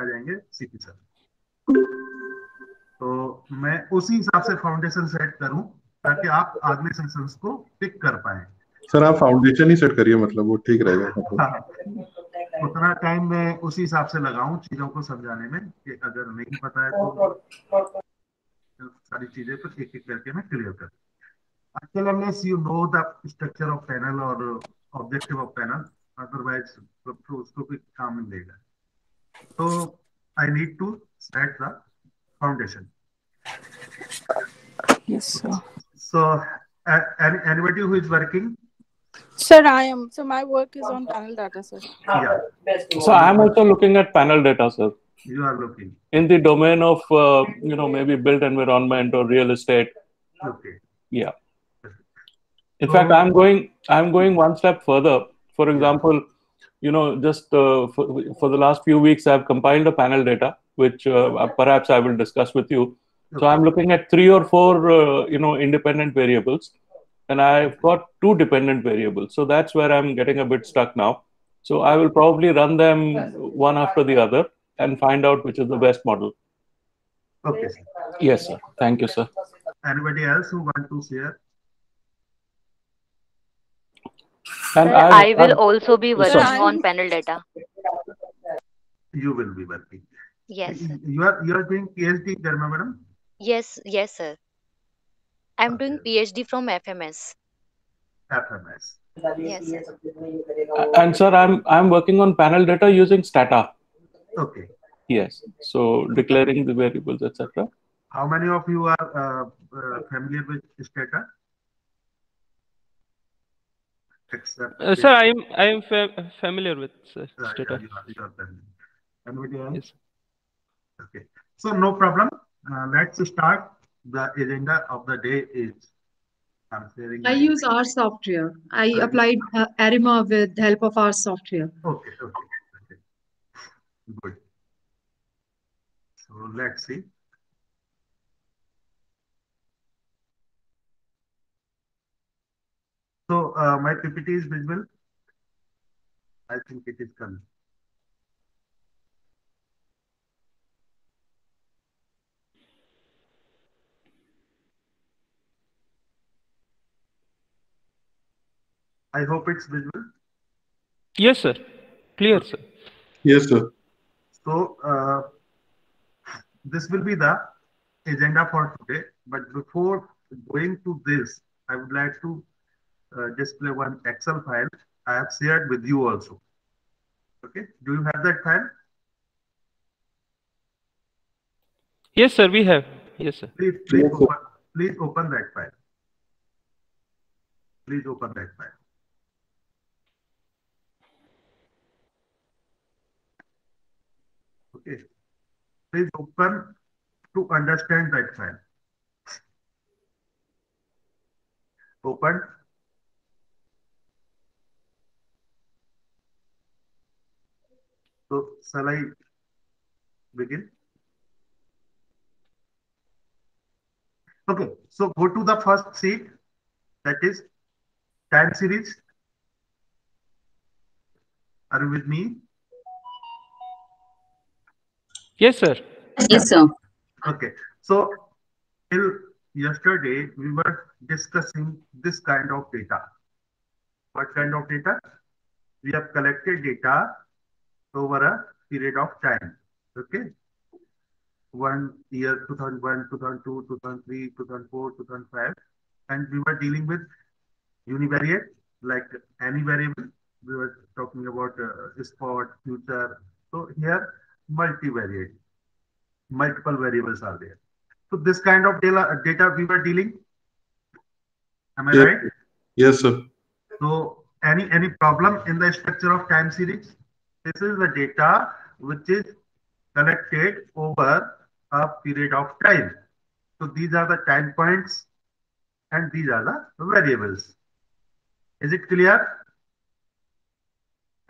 जाएंगे CP sir. तो मैं उसी हिसाब से फाउंडेशन सेट करूं ताकि आप अगले सेशंस को पिक कर पाए। सर आप फाउंडेशन ही सेट करिए, मतलब वो ठीक रहेगा। हाँ, उतना टाइम मैं उसी हिसाब से लगाऊं चीजों को समझाने में कि अगर नहीं पता है तो सारी चीजें तो एक एक करके मैं क्लियर कर। Until unless you know the structure of panel or objective of panel, otherwise तो उसको कोई काम नहीं देगा। तो I need to set the foundation. Yes, sir. So anybody who is working? Sir, I am. So my work is on panel data, sir. Yeah. So I am also looking at panel data, sir. You are looking. In the domain of, maybe built environment or real estate. Okay. Yeah. In fact, I'm going one step further. For example, just for the last few weeks, I've compiled a panel data, which perhaps I will discuss with you. Okay. So I'm looking at 3 or 4, independent variables, and I've got 2 dependent variables. So that's where I'm getting a bit stuck now. So I will probably run them one after the other and find out which is the best model. Okay, sir. Yes, sir. Thank you, sir. Anybody else who want to share? And Sir, I will also be working on panel data. You will be working. Yes. You are doing PhD, Dharma madam? Yes, sir. I'm doing PhD from FMS. FMS. Yes, sir. And sir, I'm working on panel data using Stata. Okay. Yes. So declaring the variables, etc. How many of you are familiar with Stata? Except Sir, I am familiar with Stata. You are familiar. Anybody else? Yes. Okay. So no problem. Let's start. The agenda of the day is I'm sharing. I use our software. I applied Arima with the help of our software. Okay. Good. So let's see. So my PPT is visible. I think it is coming. I hope it's visible. Yes, sir. Clear, sir. Yes, sir. So this will be the agenda for today. But before going to this, I would like to display one Excel file I have shared with you also. Okay. Do you have that file? Yes, sir. We have. Yes, sir. Please open that file. Please open that file. Okay. Please open to understand that file. Open. So shall I begin? Okay. So go to the first sheet, that is time series. Are you with me? Yes, sir. Yes, sir. Okay. So till yesterday, we were discussing this kind of data. What kind of data? We have collected data over a period of time. Okay. 1 year, 2001, 2002, 2003, 2004, 2005. And we were dealing with univariate, like any variable. We were talking about spot, future. So here, multivariate. Multiple variables are there. So this kind of data we were dealing. Am I right? Yes, sir. So any problem in the structure of time series? This is the data which is collected over a period of time. So these are the time points and these are the variables. Is it clear?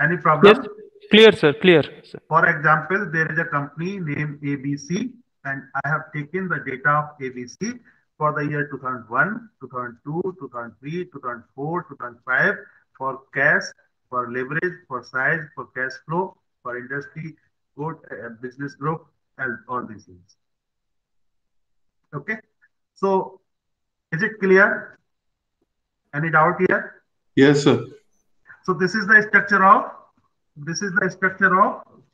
Any problem? Yes. Clear, sir. Clear, sir. For example, there is a company named ABC and I have taken the data of ABC for the year 2001, 2002, 2003, 2004, 2005 for cash, for leverage, for size, for cash flow, for industry, business group, and all these things. Okay. So is it clear? Any doubt here? Yes, sir. So this is the structure of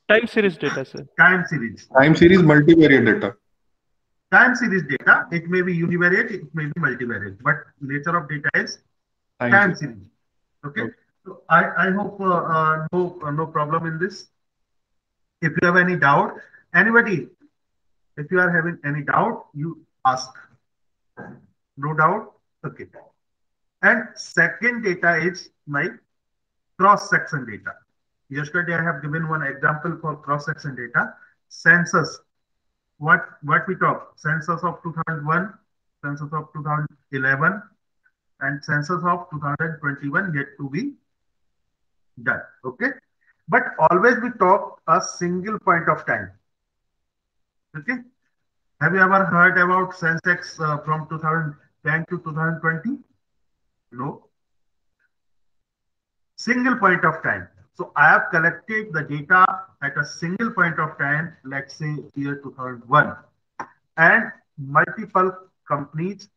Time series data, sir. time series. Time series multivariate data. Time series data, it may be univariate, it may be multivariate, but nature of data is time series. Okay. So I hope no problem in this. If you have any doubt, anybody, if you are having any doubt, you ask. No doubt. Okay. And second data is my cross-section data. Yesterday I have given one example for cross-section data. Census. What we talk? Census of 2001, census of 2011, and census of 2021 yet to be done. Okay. But always we talk a single point of time. Okay. Have you ever heard about Sensex from 2010 to 2020? No. Single point of time. So I have collected the data at a single point of time, let's say year 2001, and multiple companies.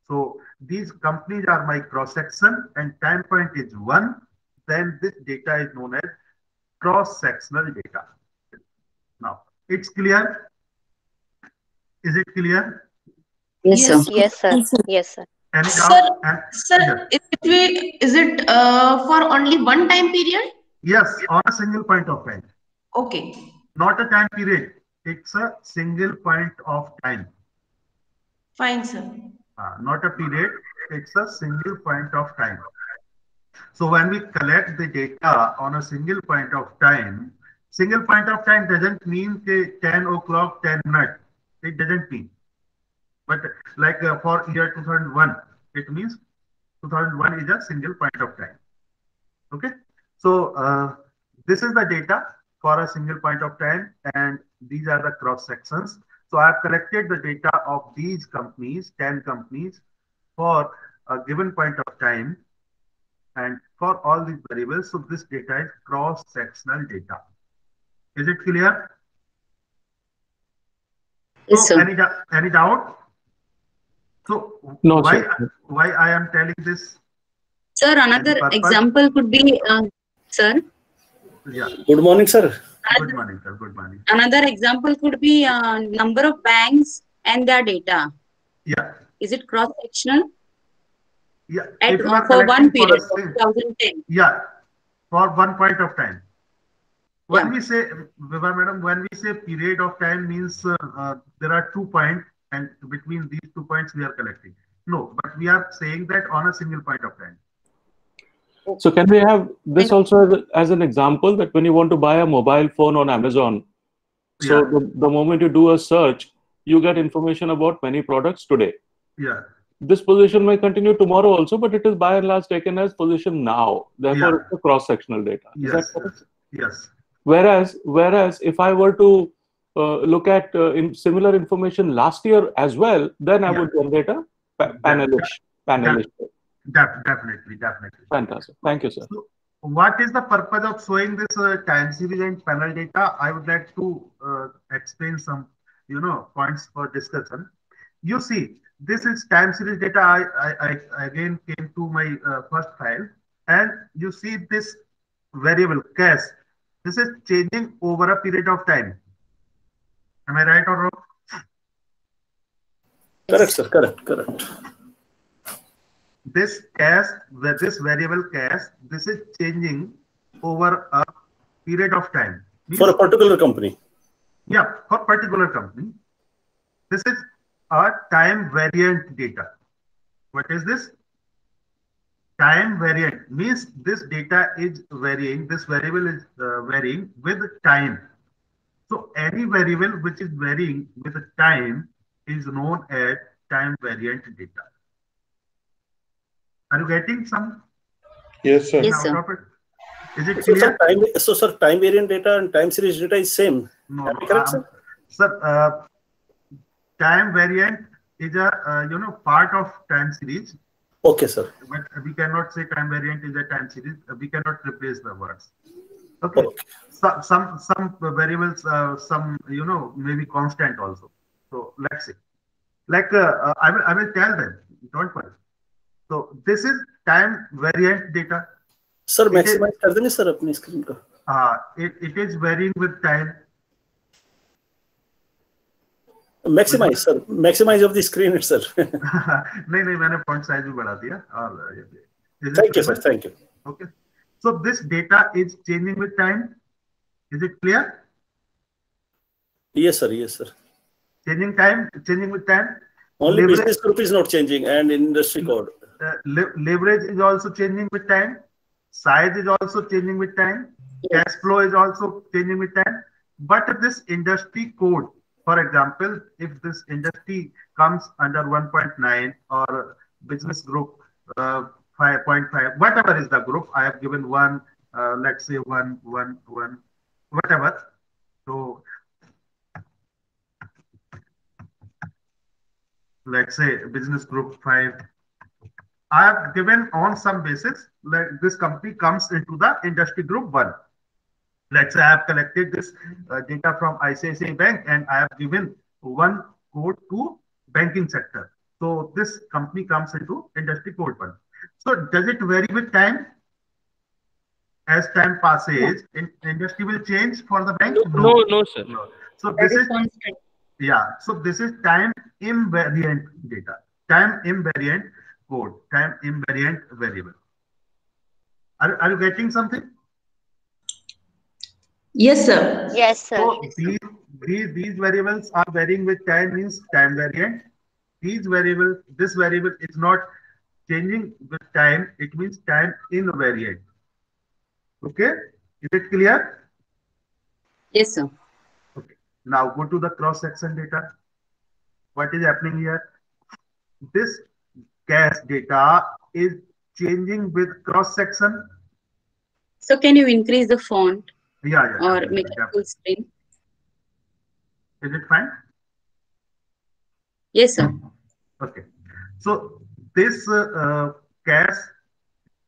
So these companies are my cross-section and time point is 1. Then this data is known as cross-sectional data. Now, it's clear? Is it clear? Yes, sir. Yes, sir. Yes, sir. Any Sir, doubt? sir, is it for only one time period? Yes, on a single point of time. Okay. Not a time period. It's a single point of time. Fine, sir. Not a period. It's a single point of time. So when we collect the data on a single point of time doesn't mean 10 o'clock, 10 minutes. It doesn't mean. But like for year 2001, it means 2001 is a single point of time. Okay. So this is the data for a single point of time, and these are the cross sections. So I have collected the data of these companies, 10 companies, for a given point of time, and for all these variables. So this data is cross-sectional data. Is it clear? Yes, so sir. any doubt? So No, why sir. why I am telling this? Sir, another purpose? example could be, sir. Yeah. Good morning, sir. Good morning, sir. Good morning. Another example could be number of banks and their data. Yeah. Is it cross-sectional? Yeah. At, If you are for one collecting period, for for 2010. yeah, for one point of time. When Yeah. we say, Vibha madam, when we say period of time means there are 2 points, and between these 2 points we are collecting. No, but we are saying that on a single point of time. So can we have this also as an example, that when you want to buy a mobile phone on Amazon, so Yeah. the moment you do a search, you get information about many products today. Yeah. This position may continue tomorrow also, but it is by and large taken as position now. Therefore, Yeah. it's a cross-sectional data. Is that Yes. correct? Yes. Whereas if I were to look at in similar information last year as well, then I Yeah. would generate a panelish. Definitely. Fantastic. Thank you, sir. So what is the purpose of showing this time series and panel data? I would like to explain some, points for discussion. You see, this is time series data. I again came to my first file, and you see this variable cash. This is changing over a period of time. Am I right or wrong? Correct, sir. Correct. This cash, this variable cash, this is changing over a period of time. For a particular company. Yeah, for particular company. This is a time variant data. What is this? Time variant means this data is varying, this variable is varying with time. So any variable which is varying with time is known as time variant data. Are you getting some? Yes, sir. Yes, sir. Out of it? Is it So, clear? sir, time variant data and time series data is same. No, Am I correct, sir? sir, time variant is a part of time series. Okay, sir. But we cannot say time variant is a time series. We cannot replace the words. Okay. Okay. Some variables, some maybe constant also. So let's see. Like I will tell them. Don't worry. So this is time variant data. Sir It is maximise कर देंगे sir अपनी screen को. it is varying with time. Maximise sir, maximise of the screen itself. नहीं मैंने font size भी बढ़ा दिया और thank you sir, thank you. Okay. So this data is changing with time. Is it clear? Yes sir, yes sir. Changing with time. Only Leverage- business group is not changing and industry code. Leverage is also changing with time. Size is also changing with time. Cash flow is also changing with time. But this industry code, for example, if this industry comes under 1.9 or business group 5.5, whatever is the group, I have given one, let's say one, whatever. So let's say business group 5. I have given on some basis, like this company comes into the industry group 1. Let's say I have collected this data from ICICI Bank and I have given one code to banking sector. So this company comes into industry code 1. So does it vary with time? As time passes, industry will change for the bank? No, sir. No. So this is constant. Yeah, so this is time invariant data, time invariant code, time invariant variable. Are you getting something? Yes, sir. Yes, sir. So these variables are varying with time, means time variant. This variable is not changing with time, it means time invariant. Okay, is it clear? Yes, sir. Okay, now go to the cross-section data. What is happening here? This cash data is changing with cross-section. So can you increase the font Yeah, or definitely, make it full screen? Is it fine? Yes, sir. Okay. So this cash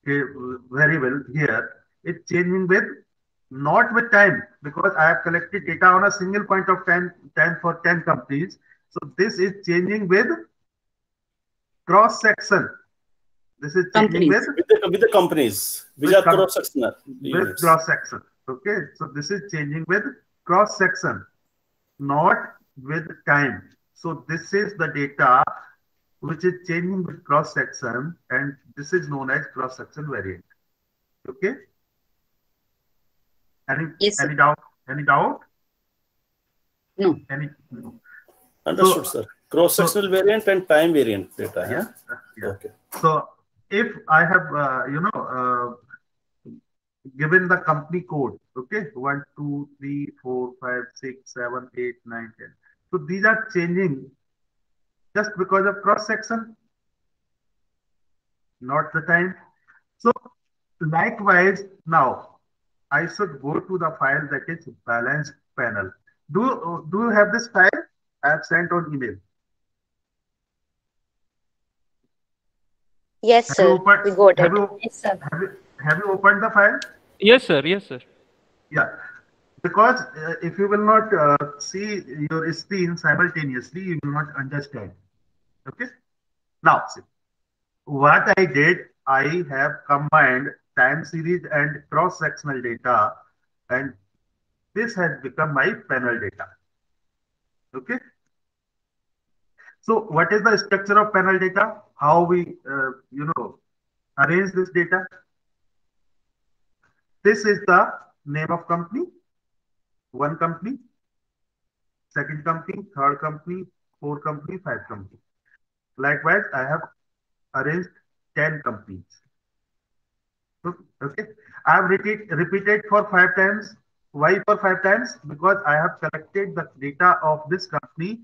variable here is changing with not with time, because I have collected data on a single point of time for 10 companies. So this is changing with cross section. This is changing Companies. With the companies, which are cross-sectional with units. cross section. Okay, so this is changing with cross section, not with time. So this is the data which is changing with cross section, and this is known as cross section variant. Okay. Any doubt? Any doubt? No. No. Understood, sir. Cross-sectional variant and time variant data. Yeah. Huh? Yeah. Okay. So if I have, given the company code, okay, 1, 2, 3, 4, 5, 6, 7, 8, 9, 10. So these are changing just because of cross section, not the time. So likewise, now I should go to the file that is balanced panel. Do you have this file? I have sent on email. Yes, sir. We got it. Have you opened the file? Yes, sir. Yes, sir. Yeah, because if you will not see your screen simultaneously, you will not understand. Okay. Now, see, what I did, I have combined time series and cross-sectional data, and this has become my panel data. Okay. So what is the structure of panel data? How we, arrange this data? This is the name of company, one company, second company, third company, fourth company, fifth company. Likewise, I have arranged 10 companies. Okay, I have repeated for 5 times. Why for 5 times? Because I have collected the data of this company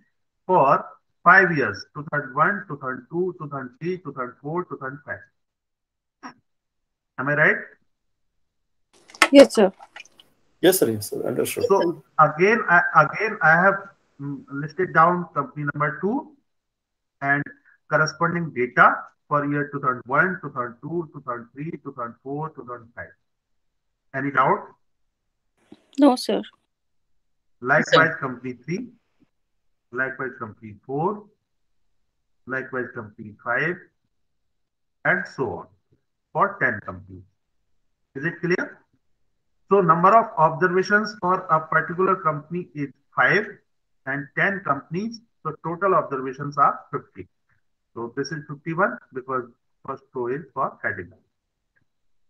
for 5 years: 2001, 2002, 2003, 2004, 2005. Am I right? Yes, sir. Yes, sir. Yes, sir. Understood. So again, I have listed down company number 2 and corresponding data for year 2001, 2002, 2003, 2004, 2005. Any doubt? No, sir. Likewise, company 3. Likewise, company 4. Likewise, company 5. And so on for 10 companies. Is it clear? So number of observations for a particular company is 5 and 10 companies. So total observations are 50. So this is 51 because first row is for category.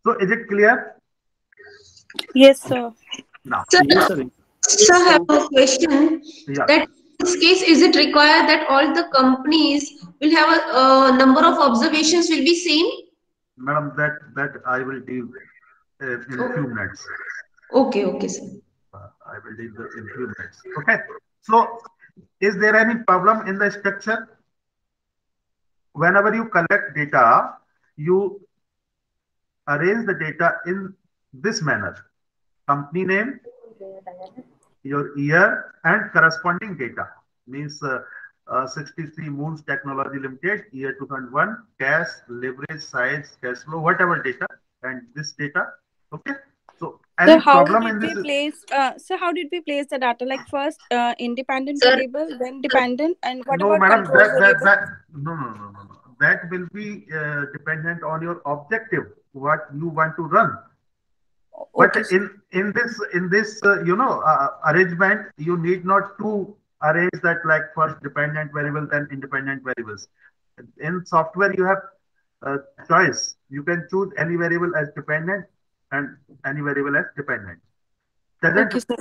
So is it clear? Yes, sir. Now, Sir, Yes, sir. sir, I have a question. yeah. That in this case, is it required that all the companies will have a number of observations will be same? Madam, that I will deal in a few minutes. Okay, sir. I will deal in few minutes. Okay. So is there any problem in the structure? Whenever you collect data, you arrange the data in this manner: company name, your year, and corresponding data. Means 63 Moons Technology Limited, year 2001, cash, leverage, size, cash flow, whatever data, and this data. Okay. So So any how problem did in we this? place? So how did we place the data? Like first independent Sir, variable, then dependent, and what No, about madam, control variable? no. That will be dependent on your objective, what you want to run. But Okay, sir. in this arrangement, you need not to arrange that like first dependent variable, then independent variables. In software, you have choice. You can choose any variable as dependent and any variable as dependent. Okay, sir.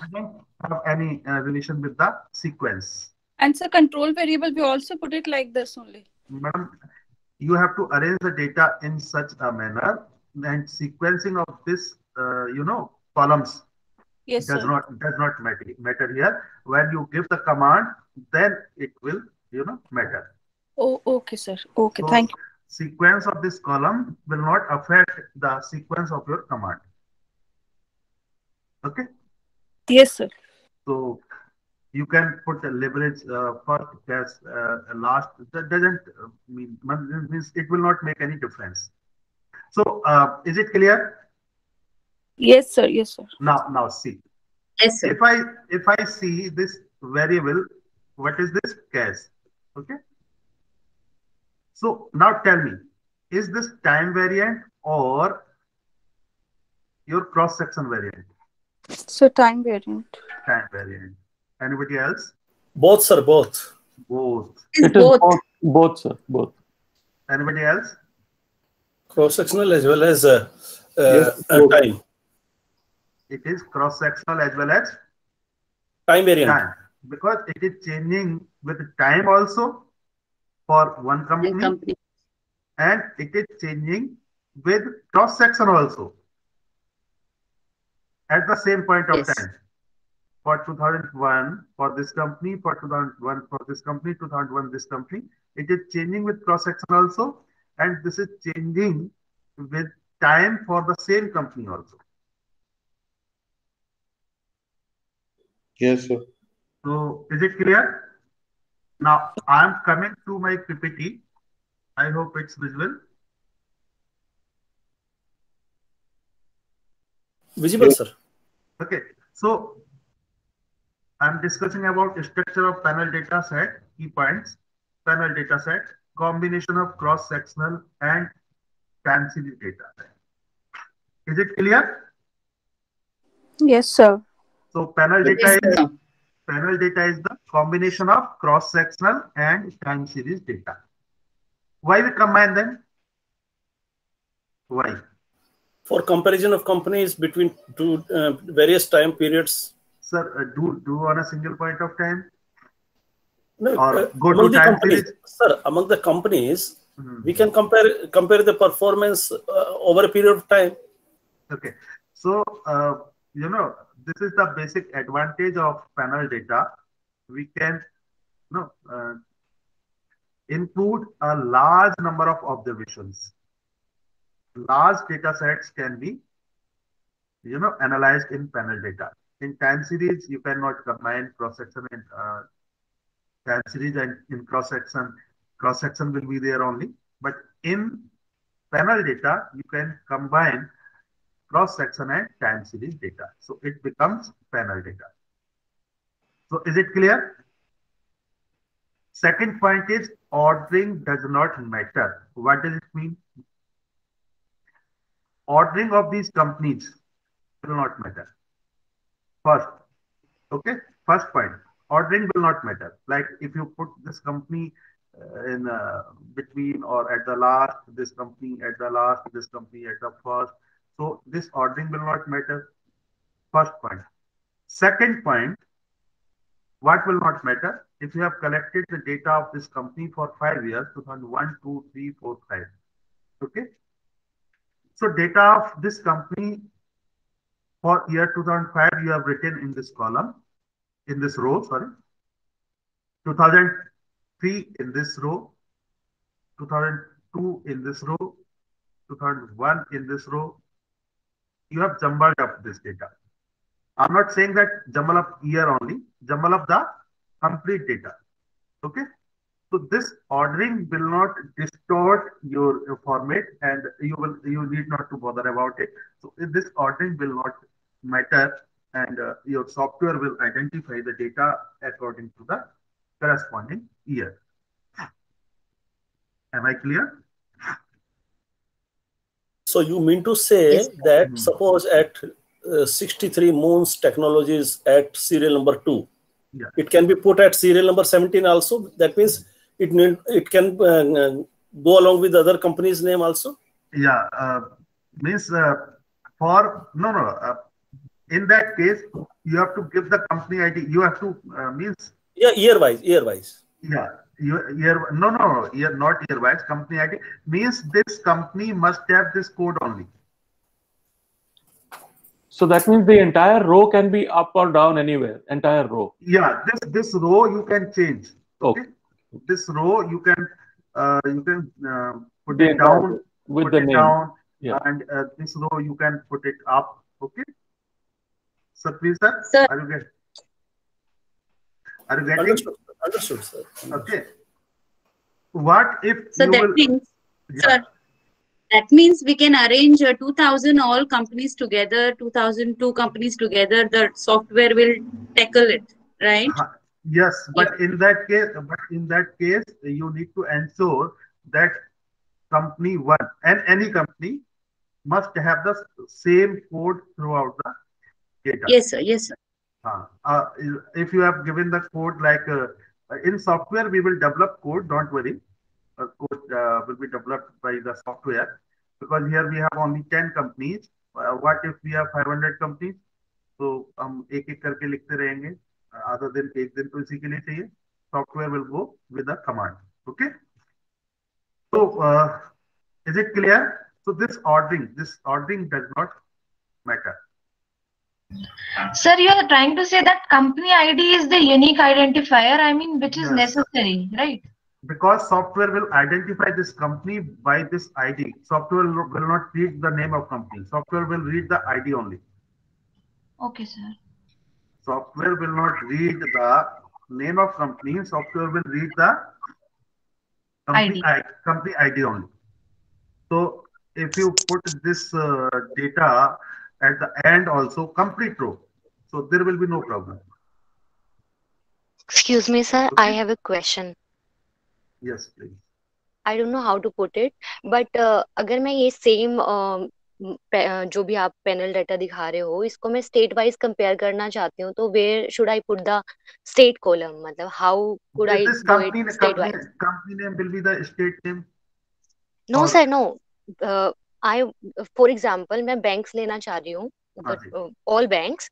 Doesn't have any relation with the sequence. And so control variable, we also put it like this only. Madam, you have to arrange the data in such a manner, and sequencing of this, columns Yes, does sir. not matter here. When you give the command, then it will, matter. Oh, okay, sir. Okay, So thank you. sequence of this column will not affect the sequence of your command. Okay. Yes, sir. So you can put the leverage first, cash last. That doesn't means it will not make any difference. So is it clear? Yes, sir. Yes, sir. Now see. Yes, sir. If I see this variable, what is this? Cash. Okay. So now tell me, is this time variant or your cross section variant? So time variant. Time variant. Anybody else? Both, sir, both. Both. It is both, sir, both. Anybody else? Cross-sectional as well as Yes, both. time. It is cross sectional as well as Time variant. time, because it is changing with time also for one company, and it is changing with cross section also at the same point of time. For 2001 for this company, for 2001 for this company, 2001 this company, it is changing with cross section also, and this is changing with time for the same company also. Yes, sir. So is it clear? Now I am coming to my PPT. I hope it's visible. Visible, sir. Okay. So I'm discussing about the structure of panel data set, key points, panel data set, combination of cross-sectional and time series data. Is it clear? Yes, sir. So panel data is the combination of cross-sectional and time series data. Why we combine them? Why? For comparison of companies between two various time periods. Sir, do on a single point of time? No, Or go among to the time companies, series? sir, among the companies, we can compare the performance over a period of time. Okay. So, this is the basic advantage of panel data. We can include a large number of observations. Large data sets can be, analyzed in panel data. In time series, you cannot combine cross-section and time series, and in cross-section will be there only. But in panel data, you can combine cross-section and time series data. So it becomes panel data. So is it clear? Second point is ordering does not matter. What does it mean? Ordering of these companies will not matter. First, okay, first point, ordering will not matter. Like if you put this company in between or at the last, this company at the last, this company at the first. So this ordering will not matter. First point. Second point, what will not matter? If you have collected the data of this company for 5 years, 2001, 2, 3, 4, 5. Okay. So data of this company for year 2005, you have written in this column, in this row, sorry. 2003 in this row, 2002 in this row, 2001 in this row. You have jumbled up this data. I'm not saying that jumble up year only, jumble up the complete data. Okay. So this ordering will not distort your format, and you need not to bother about it. So this ordering will not matter, and your software will identify the data according to the corresponding year. Am I clear? So you mean to say that suppose at 63 Moons Technologies at serial number 2, it can be put at serial number 17 also. That means it can go along with other company's name also. Yeah, means for in that case you have to give the company ID. You have to means year wise. Yeah, not year wise. Company ID means this company must have this code only. So that means the entire row can be up or down anywhere, entire row. Yeah, this row you can change. Okay. This row you can put it down with the name. And this row you can put it up. Okay. So please, sir. Are you getting? Understood, sir. Okay. What if so you that will, means, sir, that means we can arrange 2000 all companies together, 2002 companies together. The software will tackle it, right? Yes, but in that case, you need to ensure that company one and any company must have the same code throughout the data. Yes, sir. Yes, sir. If you have given the code like in software, we will develop code. Don't worry, code will be developed by the software, because here we have only 10 companies. What if we have 500 companies? So हम एक-एक करके लिखते रहेंगे. Other than एक दिन तो इसी के लिए चाहिए. Software will go with the command. Okay. So is it clear? So this ordering does not matter. Sir, you are trying to say that company ID is the unique identifier, I mean, which is necessary, right? Because software will identify this company by this ID. Software will not read the name of company. Software will read the ID only. Okay, sir. Software will not read the name of company. Software will read the company ID only. So if you put this data at the end also, complete row, so there will be no problem. Excuse me, sir. Okay. I have a question. Yes, please. I don't know how to put it, but अगर मैं ये same जो भी आप panel data दिखा रहे हो, इसको मैं state wise compare करना चाहती हूँ, तो where should I put the state column? मतलब how could I do it state wise? Company name will be the state name. No, sir, no. For example, मैं banks लेना चाह रही हूँ, all banks,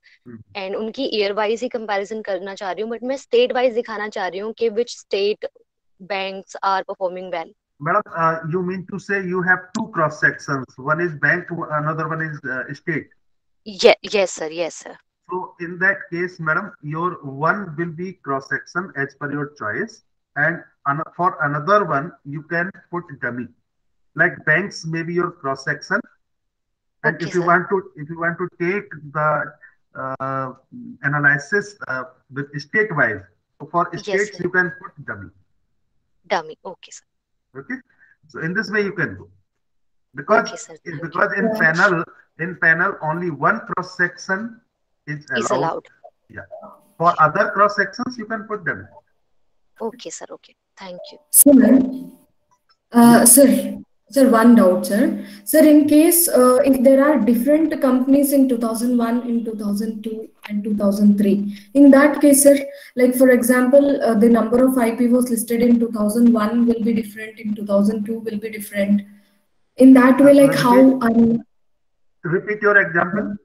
and उनकी year wise ही comparison करना चाह रही हूँ, but मैं state wise दिखाना चाह रही हूँ कि which state banks are performing well. Madam, you mean to say you have two cross sections? One is bank, another one is state. Yes, sir. Yes, sir. So in that case, madam, your one will be cross section as per your choice, and for another one you can put dummy. Like banks may be your cross section, and Okay, if you want to take the analysis with state wise, so for states sir. you can put dummy. Dummy. Okay, sir. Okay, so in this way you can go. Because Okay, sir. because in panel only one cross section is Is allowed. allowed. Yeah. For other cross sections, you can put them. Okay, sir. Okay. Thank you. Sir, one doubt, sir. Sir, in case if there are different companies in 2001, in 2002, and 2003, in that case, sir, like for example, the number of IPOs listed in 2001 will be different, in 2002 will be different. In that way, like how? Repeat your example.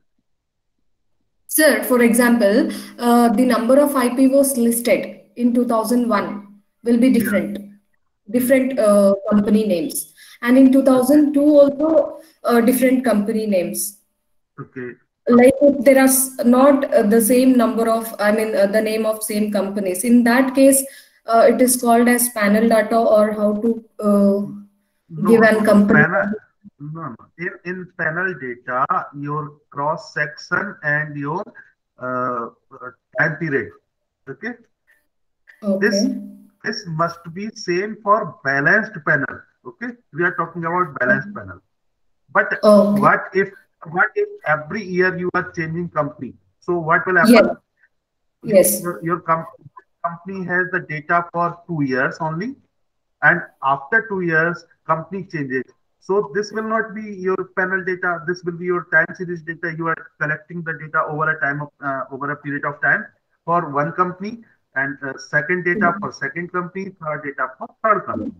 Sir, for example, the number of IPOs listed in 2001 will be different, different company names, and in 2002 also different company names. Okay. Like if there are not the same number of, I mean, the name of same companies. In that case, it is called as panel data, or how to give an company. No. In panel data, your cross section and your time period. Okay. This must be same for balanced panel. Okay. We are talking about balanced panel. But what if every year you are changing company? So what will happen? Yes. Your company has the data for 2 years only, and after 2 years, company changes. So this will not be your panel data. This will be your time series data. You are collecting the data over a time of over a period of time for one company, and second data for second company, third data for third company.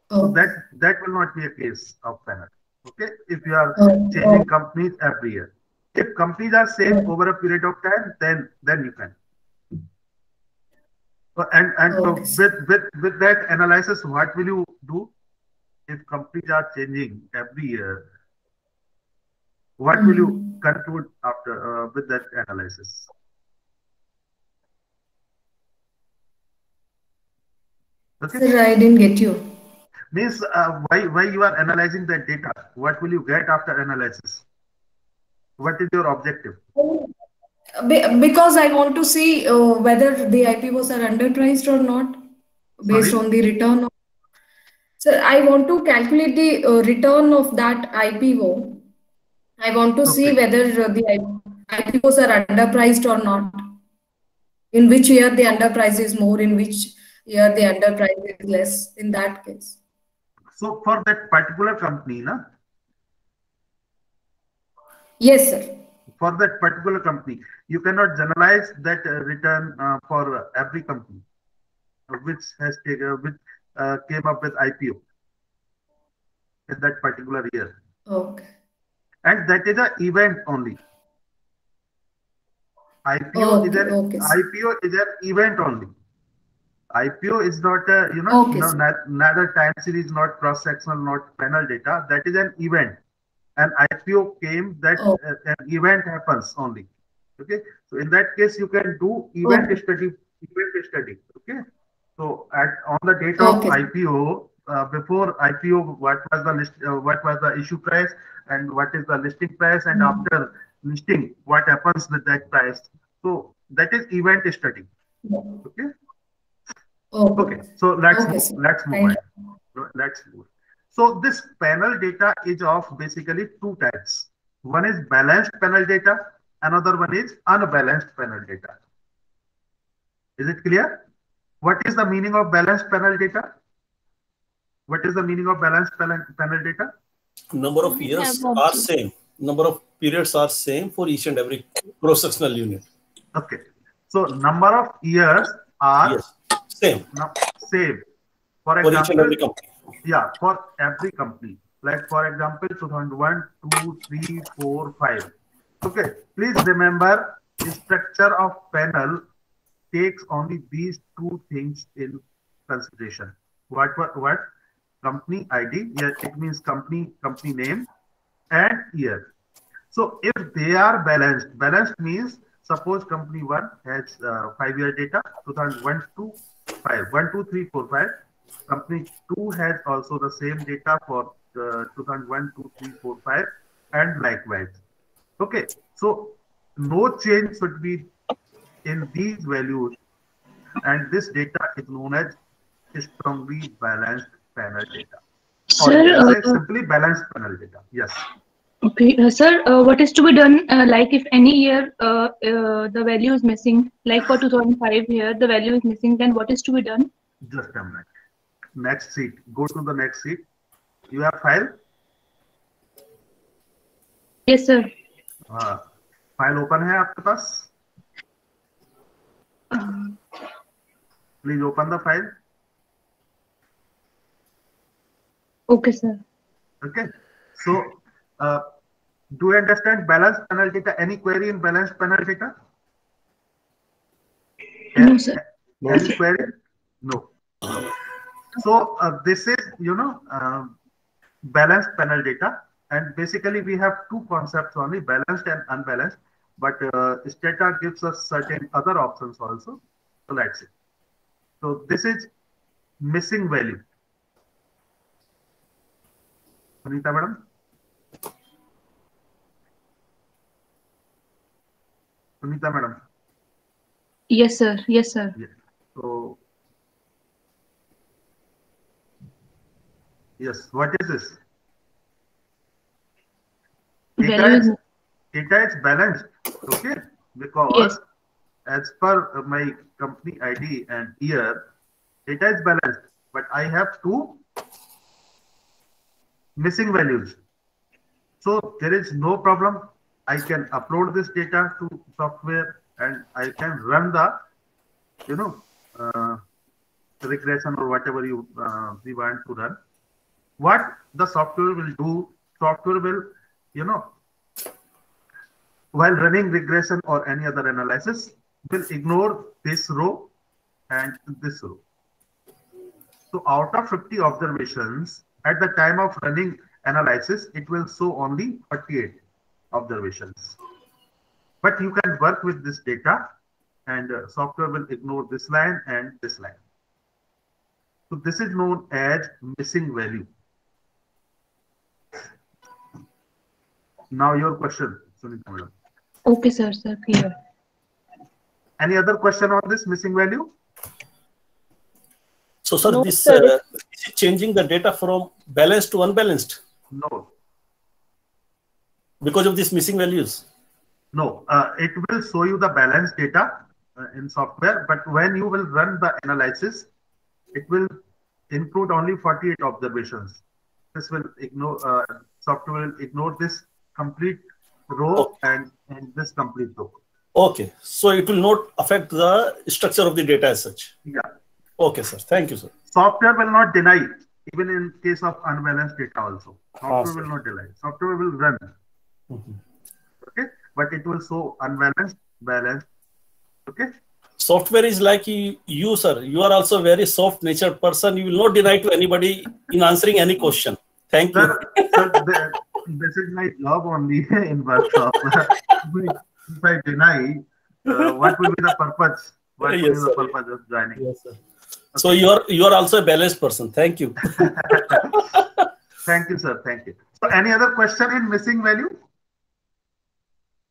So that will not be a case of panel. Okay, if you are changing companies every year. If companies are same over a period of time, then you can. And with that analysis, what will you do? If companies are changing every year, what will you conclude after with that analysis? Okay. Sir, I didn't get you. Means why you are analyzing that data? What will you get after analysis? What is your objective? Because I want to see whether the IPOs are underpriced or not, based on the return. So I want to calculate the return of that IPO. I want to see whether the IPOs are underpriced or not. In which year the underprice is more, in which year the underprice is less, in that case. So for that particular company, na? Yes, sir. For that particular company, you cannot generalize that return for every company which has came up with IPO in that particular year. Okay. And that is an event only. IPO is an event only. IPO is not neither time series, not cross sectional, not panel data. That is an event. An IPO came, that an event happens only. Okay, so in that case you can do event study. Okay, so on the date of IPO, before IPO, what was the issue price, and what is the listing price, and after listing, what happens with that price? So that is event study. Okay. Okay. So let's move on. So this panel data is of basically two types. One is balanced panel data. Another one is unbalanced panel data. Is it clear? What is the meaning of balanced panel data? What is the meaning of balanced panel data? Number of years are same. Number of periods are same for each and every cross-sectional unit. Okay. So number of years are same. Same. For example, each and every company. Yeah, for every company. Like for example, 2001, 2, 3, 4, 5. Okay. Please remember, the structure of panel takes only these two things in consideration. What? Company ID. Yeah, it means company name and year. So if they are balanced means, suppose company 1 has 5-year data, 2001 to 5, 1, 2, 3, 4, 5. Company 2 has also the same data for 2001, 2, 3, 4, 5, and likewise. Okay, so no change should be in these values, and this data is known as strongly balanced panel data. or Sir, you can say simply balanced panel data. Yes. Okay, sir, what is to be done, like if any year the value is missing, like for 2005 here, the value is missing, then what is to be done? Just a minute. Next sheet. Go to the next sheet. You have file? Yes, sir. File open है आपके पास? Please open the file. Okay, sir. Okay. So, do you understand balanced panel data? Any query in balanced panel data? No, sir. Any query? No. So this is, balanced panel data, and basically we have two concepts only, balanced and unbalanced. But Stata gives us certain other options also. So let's see. So this is missing value. Sunita madam. Sunita madam. Yes, sir. Yes, sir. Yeah. So yes, what is this? Data is balanced, okay? Because yes, as per my company ID and year, data is balanced, but I have two missing values. So there is no problem. I can upload this data to software and I can run the, regression or whatever we want to run. What the software will do, software will, while running regression or any other analysis, will ignore this row and this row. So out of 50 observations, at the time of running analysis, it will show only 48 observations. But you can work with this data and software will ignore this line and this line. So this is known as missing value. Now your question, Sunita madam. Okay, sir, clear. Any other question on this missing value? So, sir, No, this sir. is it changing the data from balanced to unbalanced No. because of these missing values? No, it will show you the balanced data in software, but when you will run the analysis, it will include only 48 observations. This will ignore, software will ignore this complete row and this complete row. Okay, so it will not affect the structure of the data as such. Yeah. Okay, sir. Thank you, sir. Software will not deny, even in case of unbalanced data also. Software will not deny. Software will run. Okay, but it will show unbalanced, balanced. Okay. Software is like you, sir. You are also a very soft-natured person. You will not deny to anybody in answering any question. Thank you. Sir, this is my job only in workshop. If I deny, what will be the purpose? What will be the purpose of joining? Yes, sir. Okay. So you are also a balanced person. Thank you. Thank you, sir. Thank you. So any other question in missing value?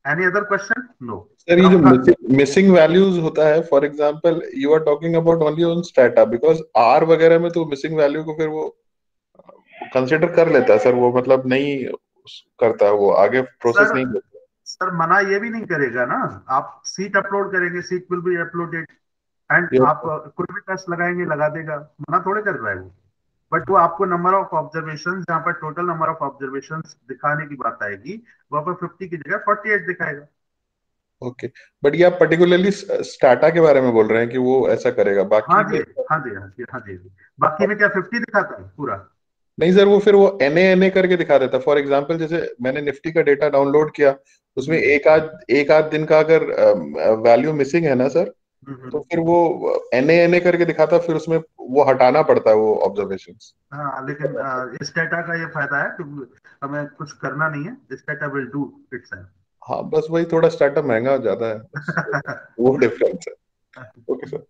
Any other question? No. Sir, ये जो missing values होता है, for example, you are talking about only on Stata because R वगैरह में तो missing value को फिर वो consider कर लेता है सर, वो मतलब नहीं करता, वो आगे process नहीं करता. सर मना ये भी नहीं करेगा ना, आप सीट अपलोड करेंगे, seat will be uploaded and आप कोई भी टेस्ट लगाएंगे, लगा देगा, मना थोड़े कर रहा है वो. बट वो आपको नंबर ऑफ ऑब्जर्वेशन, जहां पर टोटल नंबर ऑफ ऑब्जर्वेशन दिखाने की बात आएगी, वहां पर 50 की जगह 48 दिखाएगा. ओके, बट ये आप पर्टिकुलरली स्टाटा के बारे में बोल रहे हैं कि वो ऐसा करेगा, बाकी हाँ जी, बाकी में क्या 50 दिखाता है पूरा? नहीं सर, वो फिर वो NA करके दिखा देता. फॉर एग्जांपल जैसे मैंने निफ्टी का डेटा डाउनलोड किया, उसमें एक आध दिन का अगर वैल्यू मिसिंग है ना सर, तो फिर वो NA करके दिखाता, फिर उसमें वो हटाना पड़ता है वो ऑब्जर्वेशंस. हाँ, लेकिन इस डेटा का ये फायदा है कि हमें कुछ करना नहीं है, this data will do itself. हाँ, बस वही थोड़ा स्टार्ट महंगा ज्यादा है, वो डिफरेंस है. Okay sir.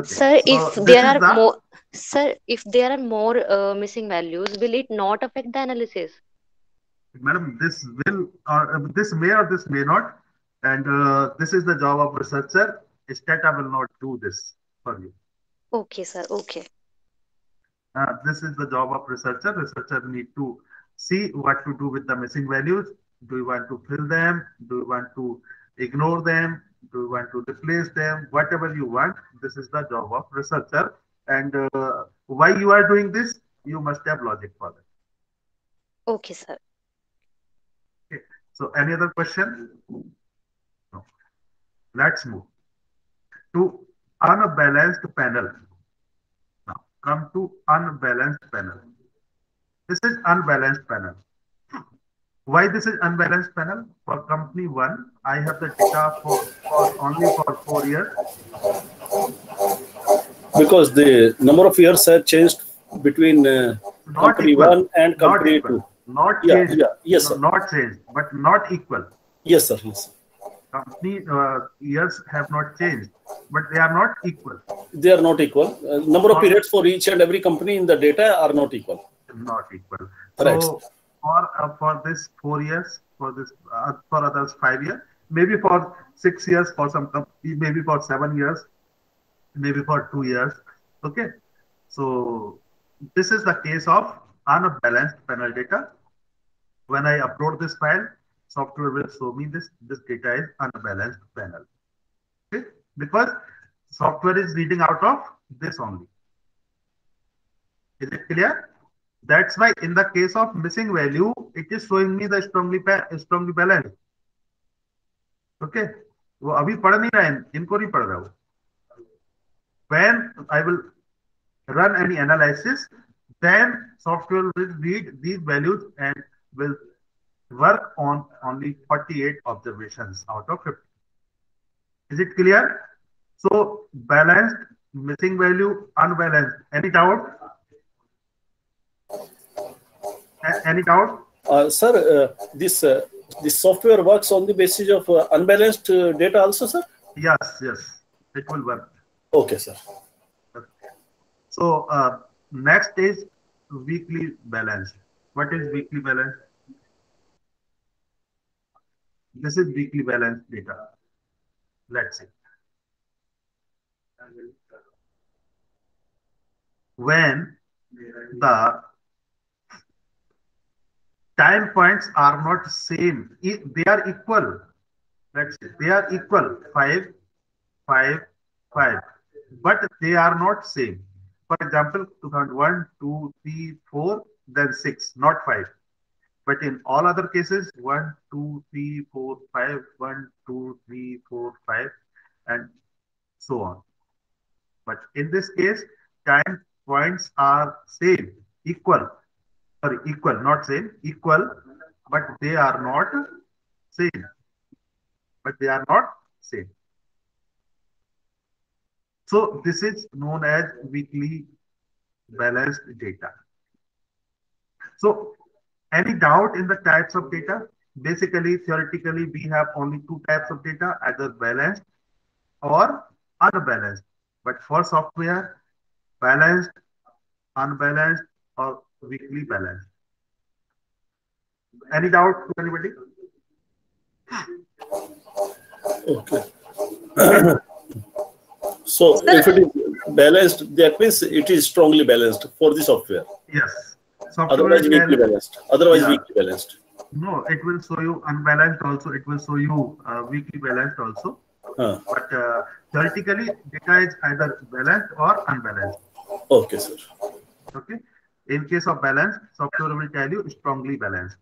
Sir, if there are more, sir, if there are more missing values, will it not affect the analysis? Madam, this will, or this may not, and this is the job of researcher. Stata will not do this for you. Okay, sir. Okay. This is the job of researcher. Researcher need to see what to do with the missing values. Do you want to fill them? Do you want to ignore them? Do you want to replace them? Whatever you want, this is the job of researcher. And why you are doing this? You must have logic for that. Okay, sir. Okay. So any other question? No. Let's move to unbalanced panel. Now come to unbalanced panel. This is unbalanced panel. Why this is unbalanced panel? For company 1, I have the data for only for 4 years. Because the number of years have changed between company 1 and company 2. Not changed. Yeah, yes, sir. Not changed, but not equal. Yes, sir. Yes. Company years have not changed, but they are not equal. They are not equal. Number of periods for each and every company in the data are not equal. Not equal. Right. So for this 4 years, for this for others 5 years, maybe for 6 years for some company, maybe for 7 years, maybe for 2 years. Okay. So this is the case of unbalanced panel data. When I upload this file, software will show me this data is unbalanced panel. Okay? Because software is reading out of this only. Is it clear? That's why in the case of missing value, it is showing me the strongly balanced. Okay. वो अभी पढ़ नहीं रहा है, इनको नहीं पढ़ रहा वो. When I will run any analysis, then software will read these values and will work on only 48 observations out of 50. Is it clear? So balanced, missing value, unbalanced. Any doubt? Any doubt? Sir, this software works on the basis of unbalanced data also, sir? Yes, it will work. Okay, sir. So next is weekly balance. What is weekly balance? This is weekly balance data. Let's see. When the time points are not same, they are equal. Let's say they are equal 5, 5, 5, but they are not same. For example, 2001, 2, 3, 4, then 6, not 5. But in all other cases, 1, 2, 3, 4, 5, 1, 2, 3, 4, 5, and so on. But in this case, time points are same, equal. Sorry, equal, not same, equal, but they are not same. But they are not same. So this is known as weekly balanced data. So any doubt in the types of data? Basically, theoretically, we have only 2 types of data, either balanced or unbalanced. But for software, balanced, unbalanced, or weekly balanced. Any doubt to anybody? Okay. So if it is balanced, that means it is strongly balanced for the software. Yes. Otherwise weakly balanced. Otherwise weakly balanced. No, it will show you unbalanced also. It will show you weakly balanced also. But theoretically, data is either balanced or unbalanced. Okay, sir. Okay. In case of balance, software will tell you strongly balanced.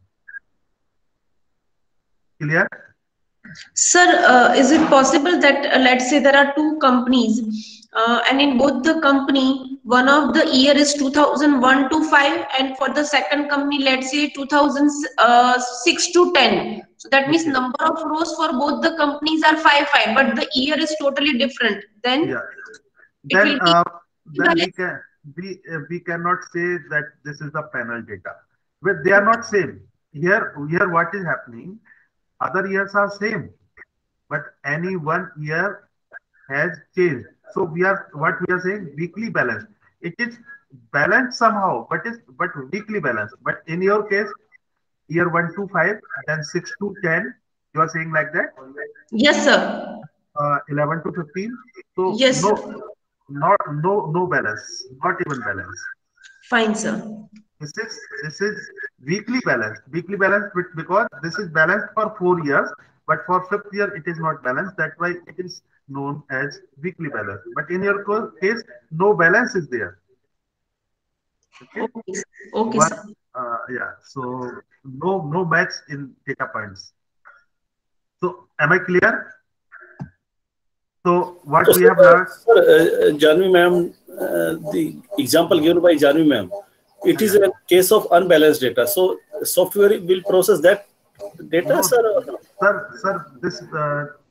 Clear? Sir, is it possible that let's say there are 2 companies and in both the company, one of the year is 2001 to 5 and for the second company, let's say 2006 to 10. So that means number of rows for both the companies are 5, 5, but the year is totally different. Then, then we cannot say that this is the panel data. But they are not same. Here what is happening? Other years are same, but any one year has changed. So what we are saying, weekly balance. It is balanced somehow, but weekly balance. But in your case, year 1 to 5, then 6 to 10. You are saying like that? Yes, sir. 11 to 15. So yes, no balance, not even balance. Fine, sir. This is weekly balanced because this is balanced for 4 years, but for 5th year it is not balanced. That's why it is known as weekly balance. But in your case, no balance is there. Okay. Okay, sir. Yeah. So no match in data points. So am I clear? So what we have learned, Janvi ma'am, the example given by Janvi ma'am, it is a case of unbalanced data. So software will process that data, no, sir? Sir, this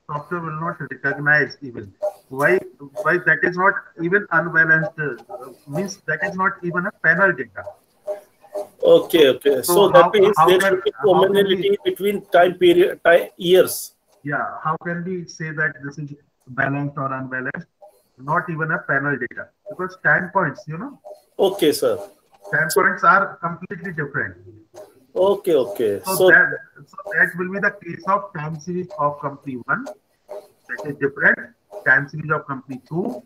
software will not recognize even. Why that is not even unbalanced, means that is not even a panel data. Okay. So that means there should be commonality between years. Yeah, how can we say that this is balanced or unbalanced? Not even a panel data, because time points, Okay, sir. Time points are completely different. Okay. So that will be the case of time series of company 1. That is different. Time series of company 2.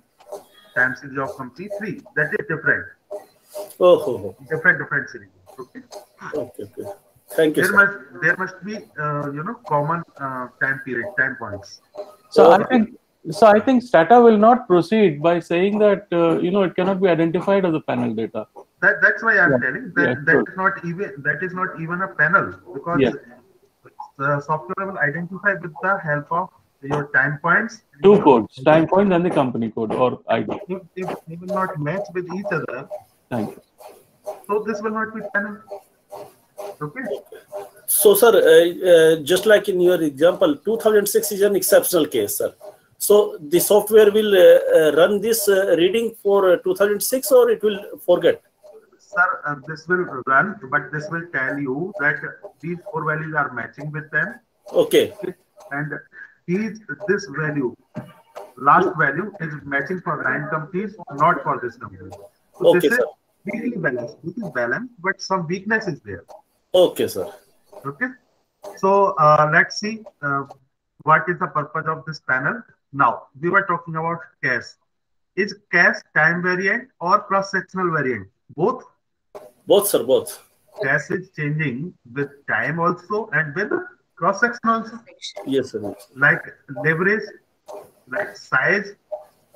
Time series of company 3. That is different. Oh. Different series. Okay. Thank you, sir. There must be common time points. So I think Stata will not proceed by saying that it cannot be identified as a panel data. That's why I'm telling that is not even a panel, because the software will identify with the help of your time points. 2 codes, time points and the company code or ID. If they will not match with each other, thank you. So this will not be panel. Okay. So, sir, just like in your example, 2006 is an exceptional case, sir. So the software will run this reading for 2006, or it will forget? Sir, this will run, but this will tell you that these 4 values are matching with them. Okay. And this value, last value, is matching for 9 companies, not for this company. So okay, this sir. Is weakly balanced. This is balanced, but some weakness is there. Okay, sir. Okay. So let's see what is the purpose of this panel. Now, we were talking about CAS. Is CAS time variant or cross-sectional variant? Both? Both, sir, both. CAS is changing with time also and with cross-section also. Yes, sir. Like leverage, like size,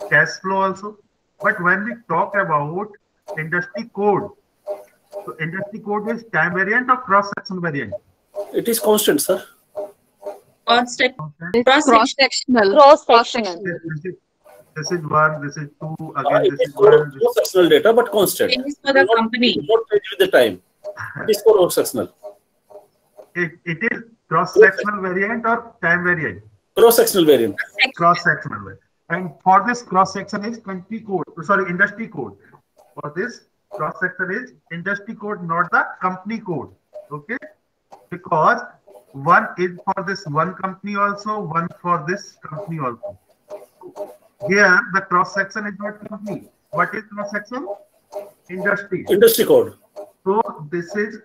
cash flow also. But when we talk about industry code, so industry code is time variant or cross-section variant? It is constant, sir. Cross-sectional. This is 1, this is 2, again this is 1. Cross-sectional data, but constant. It is for the company. Not change with the time. It is cross-sectional. It is cross-sectional variant or time variant? Cross-sectional variant. Cross-sectional variant. And for this cross-section is industry code. For this cross-section is industry code, not the company code. Okay? Because one is for this one company also, one for this company also. Here, the cross-section is not company. What is cross-section? Industry. Industry code. So this is,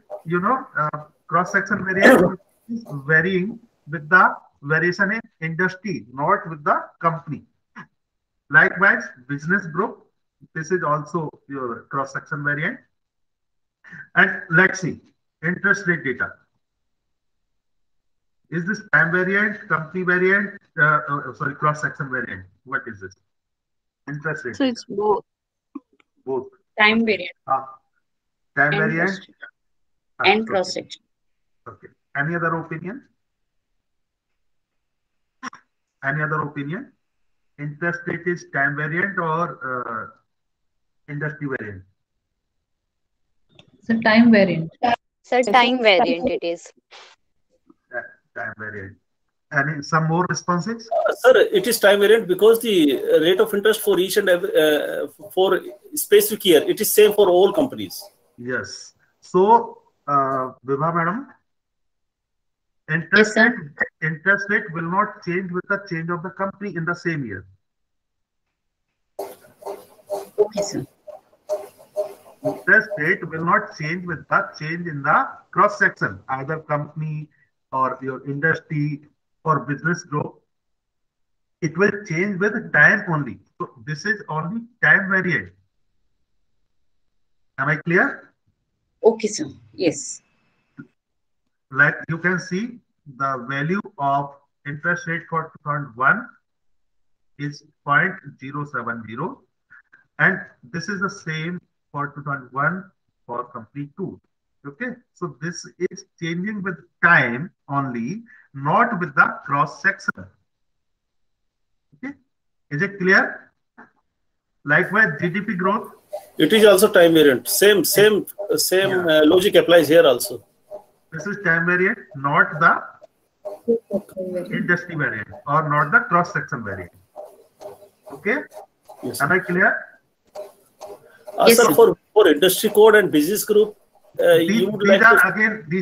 cross-section variant is varying with the variation in industry, not with the company. Likewise, business group, this is also your cross-section variant. And let's see, interest rate data. Is this time variant, company variant, cross-section variant? What is this? Interest rate. So it's both. Both. Time variant. Time variant. And cross-section. Okay. Any other opinion? Any other opinion? Interest rate is time variant or industry variant? So time variant. Sir, time variant it is. Time variant. And some more responses? Sir, it is time variant because the rate of interest for each and every for specific year, it is same for all companies. Yes. So, Vibha madam, interest rate will not change with the change of the company in the same year. Okay, sir. Interest rate will not change with the change in the cross section, either company or your industry or business group. It will change with time only. So this is only time variant. Am I clear? Okay, sir. Yes. Like you can see, the value of interest rate for 2001 is 0.070, and this is the same for 2001 for company 2. Okay, so this is changing with time only, not with the cross section. Okay, is it clear? Likewise, GDP growth. It is also time variant. Same logic applies here also. This is time variant, not the industry variant or not the cross section variant. Okay, yes, am I clear? Yes, sir, for industry code and business group, these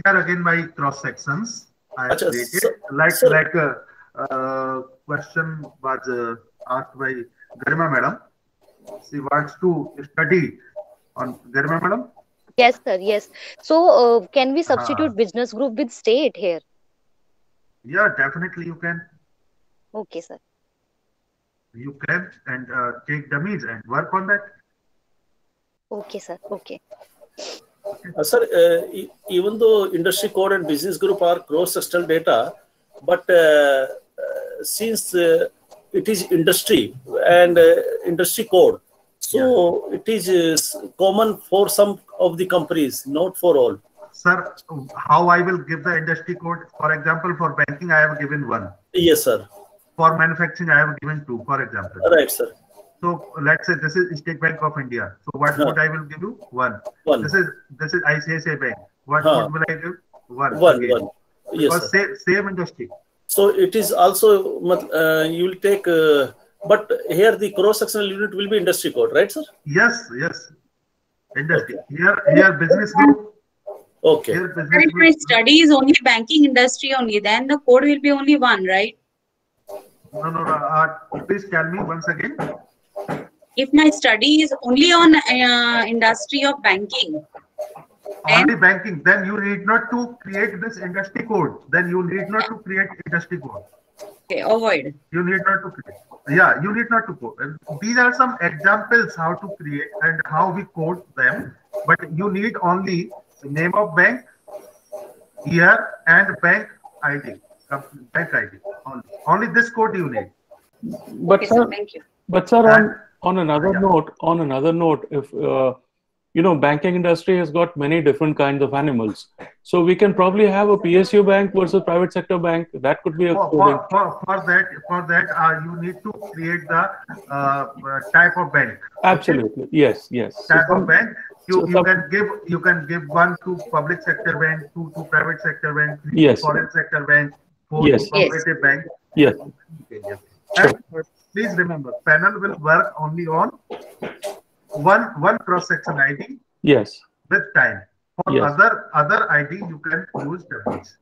are again my cross sections. I created like question was asked by Garima madam. She wants to study on Garima madam. Yes, sir. Yes. So, can we substitute business group with state here? Yeah, definitely you can. Okay, sir. You can and take dummies and work on that. Okay, sir. Okay. Sir, even though industry code and business group are cross-sectional data, but since it is industry and industry code, so it is common for some of the companies, not for all. Sir, how I will give the industry code? For example, for banking, I have given 1. Yes, sir. For manufacturing, I have given 2, for example. Right, sir. So let's say this is State Bank of India. So what code I will give you? 1. This is ICICI Bank. What code will I give? 1. 1. Yes, sir. Same industry. So it is also you will take, but here the cross-sectional unit will be industry code, right, sir? Yes, yes. Industry. Okay. Here business group. Okay. And if my study is only banking industry only, then the code will be only 1, right? No. Please tell me once again. If my study is only on industry of banking. Only banking, then you need not to create this industry code. Then you need not to create industry code. Okay, avoid. You need not to create. Yeah, you need not to code. These are some examples how to create and how we code them. But you need only the name of bank, year, and bank ID. Bank ID. Only this code you need. But okay, sir, thank you. But sir, on another note, if banking industry has got many different kinds of animals, so we can probably have a PSU bank versus private sector bank. That could be a for that you need to create the type of bank. Absolutely, okay? Yes. Type of bank. You can give 1 to public sector bank, 2 to private sector bank, 3 to foreign sector bank, 4 to cooperative bank. Yes. And please remember, panel will work only on one cross section ID. Yes. With time. For other ID, you can use dummies.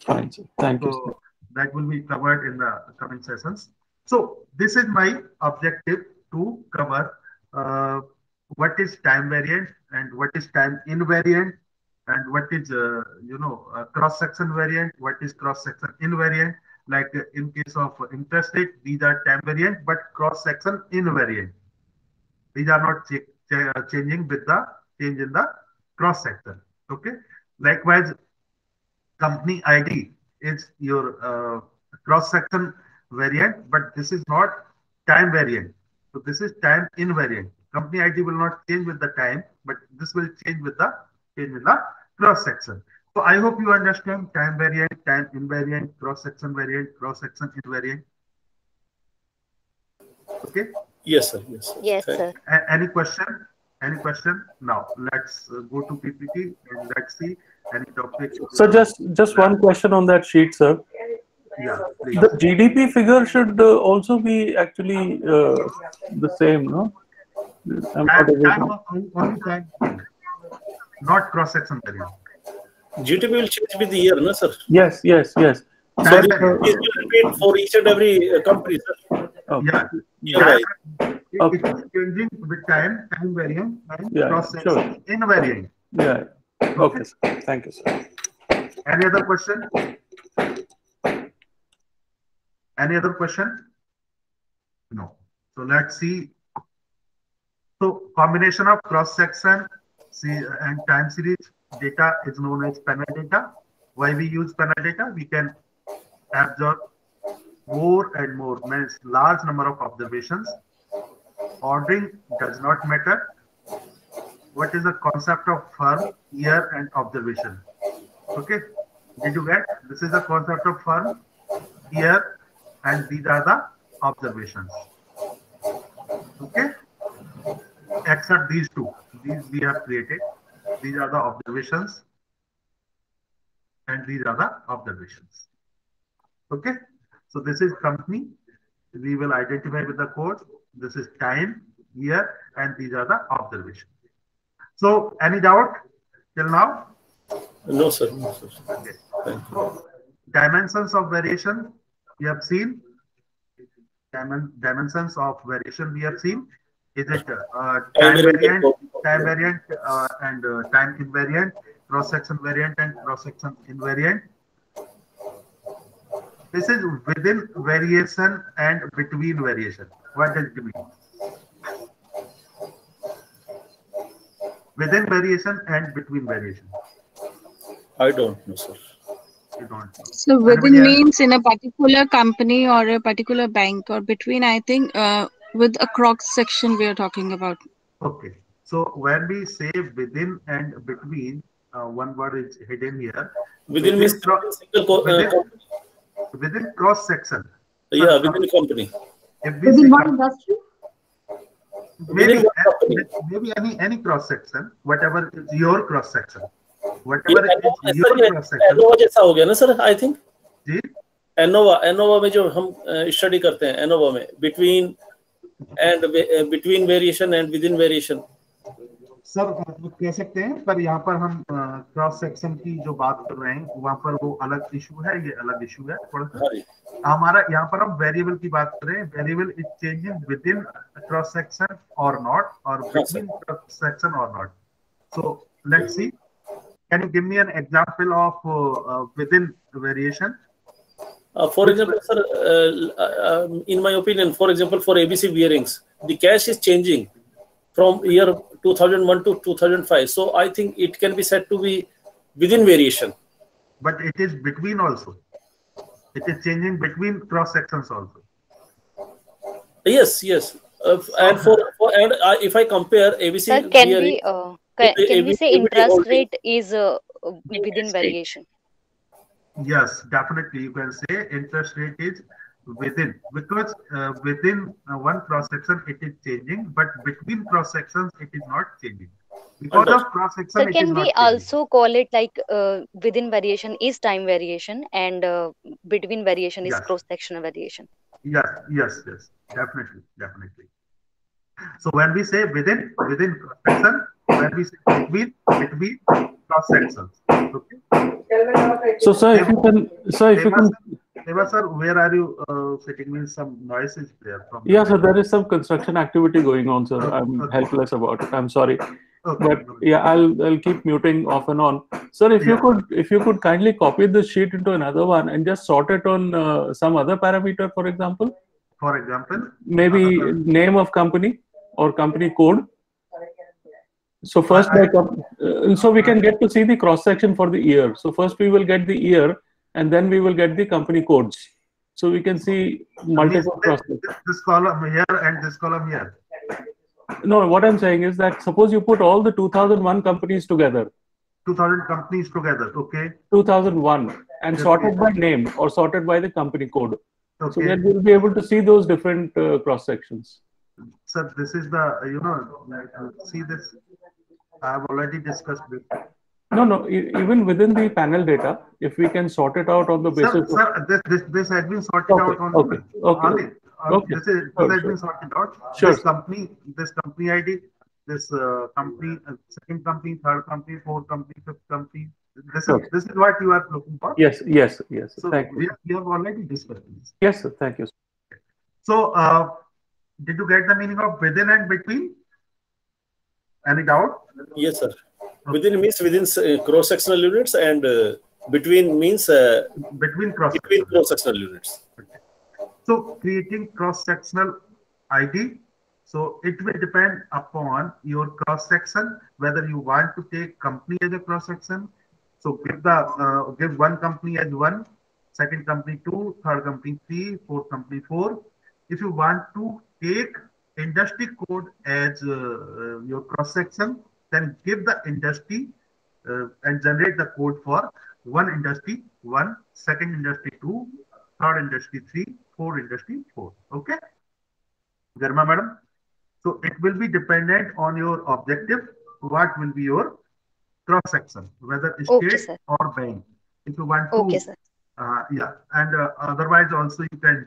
Fine, sir. Thank you. So that will be covered in the coming sessions. So this is my objective to cover what is time variant and what is time invariant and what is cross section variant, what is cross section invariant. Like in case of interest rate, these are time variant, but cross section invariant. These are not changing with the change in the cross section. Okay. Likewise, company ID is your cross section variant, but this is not time variant. So this is time invariant. Company ID will not change with the time, but this will change with the cross section. So I hope you understand time variant, time invariant, cross section variant, cross section invariant. Okay. Yes, sir. Yes, sir. Any question? Now let's go to PPT and let's see any topic. So just one question on that sheet, sir. Yeah, please. The GDP figure should also be actually the same, no? Not cross section variant. GDP will change with the year, no, sir? Yes. So this will repeat for each and every company, sir. Okay. Yeah. It is changing with time variant, and cross section invariant. Yeah. Okay, sir. Thank you, sir. Any other question? No. So let's see. So combination of cross section See, and time series data is known as panel data. Why we use panel data? We can absorb more and more, means large number of observations. Ordering does not matter. What is the concept of firm, year, and observation? Okay, did you get? This is the concept of firm, year, and these are the observations. Okay, except these two. These we have created. These are the observations, and these are the observations. Okay, so this is company. We will identify with the code. This is time, year, and these are the observations. So, any doubt till now? No, sir. No, sir. Okay. So, dimensions of variation we have seen. Dimensions of variation we have seen. Is it time variant, and time invariant, cross-section variant, and cross-section invariant? This is within variation and between variation. What does it mean? Within variation and between variation. I don't know, sir. You don't know. So within means in a particular company or a particular bank, or between, I think, with a cross section we are talking about. Okay. So when we say within and between, one word is hidden here. Within means within cross section. Yeah, within the company. Within what industry? Maybe any cross section, whatever is your cross section. Whatever is your cross section. ANOVA जैसा हो गया ना सर, I think. जी. ANOVA में जो हम study करते हैं, एनोवा में between variation and within variation. Sir कह सकते हैं, पर यहाँ पर हम क्रॉस सेक्शन की जो बात कर रहे हैं वहाँ पर वो अलग इशू है, ये अलग इशू है थोड़ा सा। हमारा यहाँ पर हम वेरिएबल की बात कर रहे हैं। Variable is changing within cross section और नॉट, और बिटवीन क्रॉस सेक्शन और not. So let's see, can you give me an example of within variation? For example, sir, in my opinion, for example, for ABC bearings, the cash is changing from year 2001 to 2005. So I think it can be said to be within variation. But it is between also. It is changing between cross sections also. Yes, yes. If I compare ABC, sir, can we say interest rate is within variation? Yes, definitely. You can say interest rate is within, because within one cross section it is changing, but between cross sections it is not changing. Because of cross section, so can we also call it like within variation is time variation, and between variation is cross sectional variation? Yes, yes, yes, definitely, definitely. So when we say within cross section, when we say between cross sections, okay. So, sir, if you can, Deva sir, where are you sitting? Means some noise is there from. Yeah, sir, there is some construction activity going on, sir. I'm helpless about it. I'm sorry, but yeah, I'll keep muting off and on. Sir, if you could kindly copy this sheet into another one and just sort it on some other parameter, for example. For example, maybe name of company or company code. So first, so we can get to see the cross section for the year. So first we will get the year, and then we will get the company codes. So we can see multiple cross sections. This column here and this column here. No, what I'm saying is that suppose you put all the 2001 companies together. 2000 companies together, okay. 2001 and sorted by name or sorted by the company code. Okay. So then we'll be able to see those different cross sections. Sir, this is the, see this. I have already discussed this. No, even within the panel data, if we can sort it out on the basis. Sir, this has been sorted out on this has been sorted out. Sure. This company ID, this company, second company, third company, fourth company, fifth company. This is what you are looking for. Yes. So thank you. We have already discussed this. Yes, sir. Thank you. So, did you get the meaning of within and between? Any doubt? Yes, sir. Within means within cross-sectional units, and between means between cross-sectional units. So creating cross-sectional ID. So it will depend upon your cross section, whether you want to take company as a cross section. So give one company as 1, second company 2, third company 3, fourth company 4. If you want to take industry code as your cross section, then give the industry and generate the code for one industry 1, second industry 2, third industry 3, fourth industry 4. Okay, Garma madam. So it will be dependent on your objective. What will be your cross section, whether state or bank. If you want to, yeah, and otherwise also you can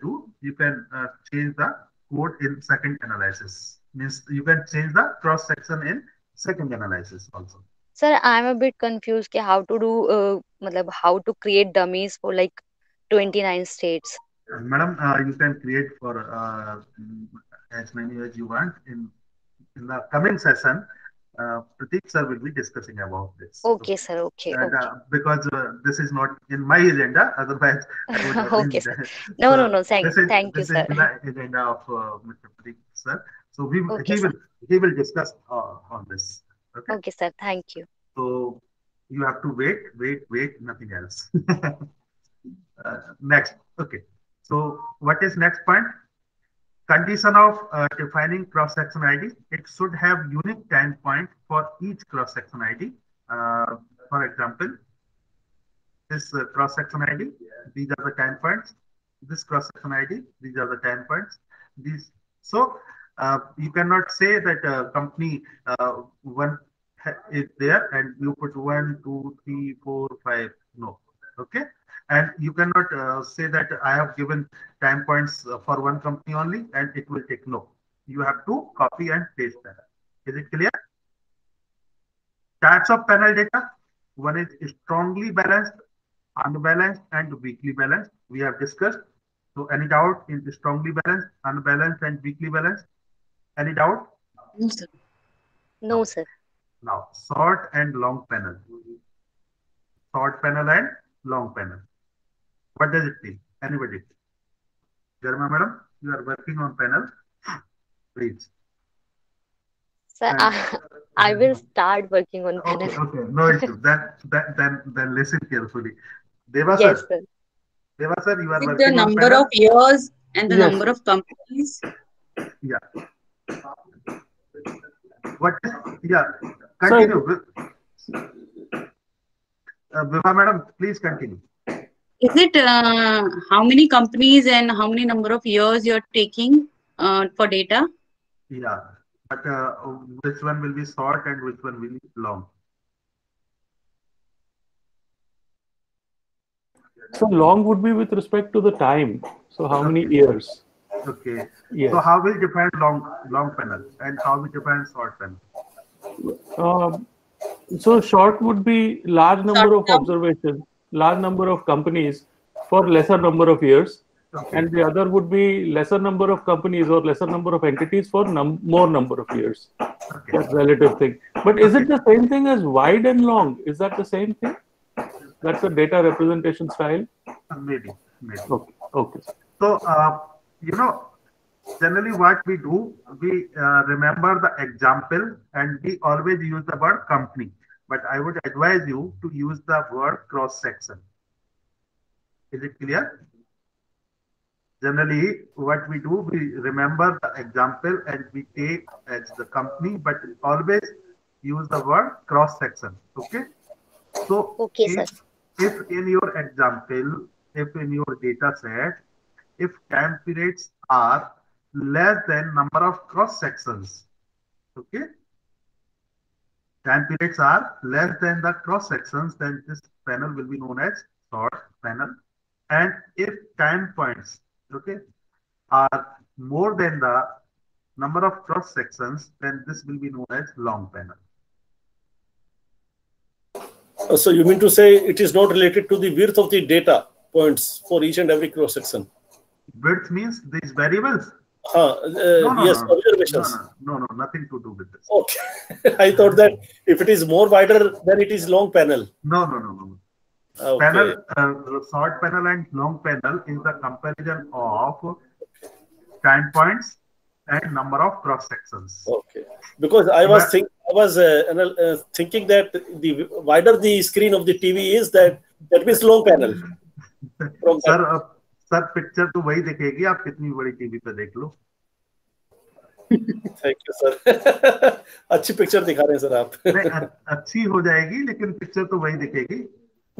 change the code in second analysis. Means you can change the cross section in second analysis also. Sir, I'm a bit confused how to do, how to create dummies for like 29 states. Madam, you can create for as many as you want. In the coming session, Prateek sir will be discussing about this. Okay, sir. Okay. And, because this is not in my agenda, otherwise I would have okay, sir. No. Thank you, sir. This is the agenda of Mr. Prateek sir. So he will discuss on this. Okay. Okay, sir. Thank you. So you have to wait, nothing else. Next. Okay. So what is next point? Condition of defining cross-section ID. It should have unique time point for each cross-section ID. For example, this cross-section ID, these are the time points. This cross-section ID, these are the time points. So you cannot say that company 1 is there and you put 1, 2, 3, 4, 5. No. Okay. And you cannot say that I have given time points for one company only and it will take. No. You have to copy and paste that. Is it clear? Types of panel data. One is strongly balanced, unbalanced, and weakly balanced. We have discussed. So any doubt in strongly balanced, unbalanced, and weakly balanced? Any doubt? No, sir. No, sir. Now, short and long panel. Short panel and long panel. What does it mean? Anybody? Garma madam, you are working on panel. Please. Sir, I will start working on panel. Okay. No issue. Then listen carefully. Deva yes, sir. Deva sir, you are with working the on number panel? of years and the number of companies. Yeah. What? Yeah. Continue. Viva madam, please continue. Is it how many companies and how many number of years you're taking for data? Yeah, but which one will be short and which one will be long? So long would be with respect to the time. So how many years? Okay. Yes. So how will define long panel and how will define short panel? So short would be large number of observations, large number of companies for lesser number of years, and the other would be lesser number of companies or lesser number of entities for more number of years. That's relative thing. But is it the same thing as wide and long? Is that the same thing? That's a data representation style? Maybe. Okay. So, generally what we do, we remember the example and we always use the word company. But I would advise you to use the word cross-section. Is it clear? Generally, what we do, we remember the example and we take as the company, but always use the word cross-section. Okay? So, if in your example, if in your data set, if time periods are less than number of cross-sections, okay? Time periods are less than the cross-sections, then this panel will be known as short panel. And if time points, okay, are more than the number of cross-sections, then this will be known as long panel. So you mean to say it is not related to the width of the data points for each and every cross-section? Width means these variables? Yes, observations. No, nothing to do with this. Okay. I thought that if it is more wider, then it is long panel. No. Okay. Panel, short panel and long panel is the comparison of time points and number of cross sections. Okay, because I was thinking that the wider the screen of the TV is, that means long panel. Sir picture तो वही दिखेगी, आप कितनी बड़ी TV पे देख लो। Thank you sir. अच्छी पिक्चर दिखा रहे हैं सर आप। अच्छी हो जाएगी लेकिन पिक्चर तो वही दिखेगी।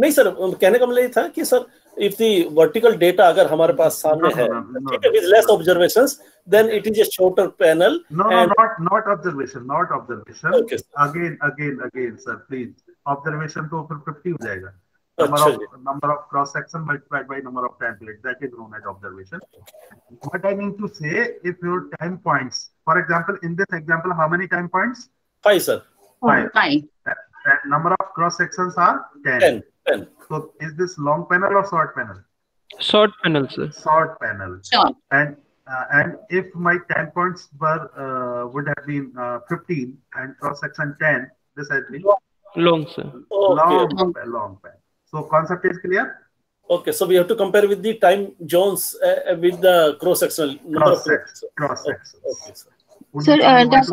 नहीं सर, कहने का मतलब ये था कि sir if the vertical data अगर हमारे पास सामने है, ठीक है, with less observations, then it is a shorter panel. No, not observation. Okay. Again, sir, please. Observation तो फिर 50 हो जाएगा। Number of cross section multiplied by number of templates, that is known as observation. What I mean to say, if your time points, for example, in this example, how many time points? 5, sir. 5. And number of cross sections are 10. So is this long panel or short panel? Short panel, sir. Short panel. Short. And if my time points were would have been 15 and cross section 10, this has been long, sir. Okay. Long panel. So concept is clear? Okay, so we have to compare with the time zones with the cross-sectional number of cross-sections. Okay, sir. Sir, does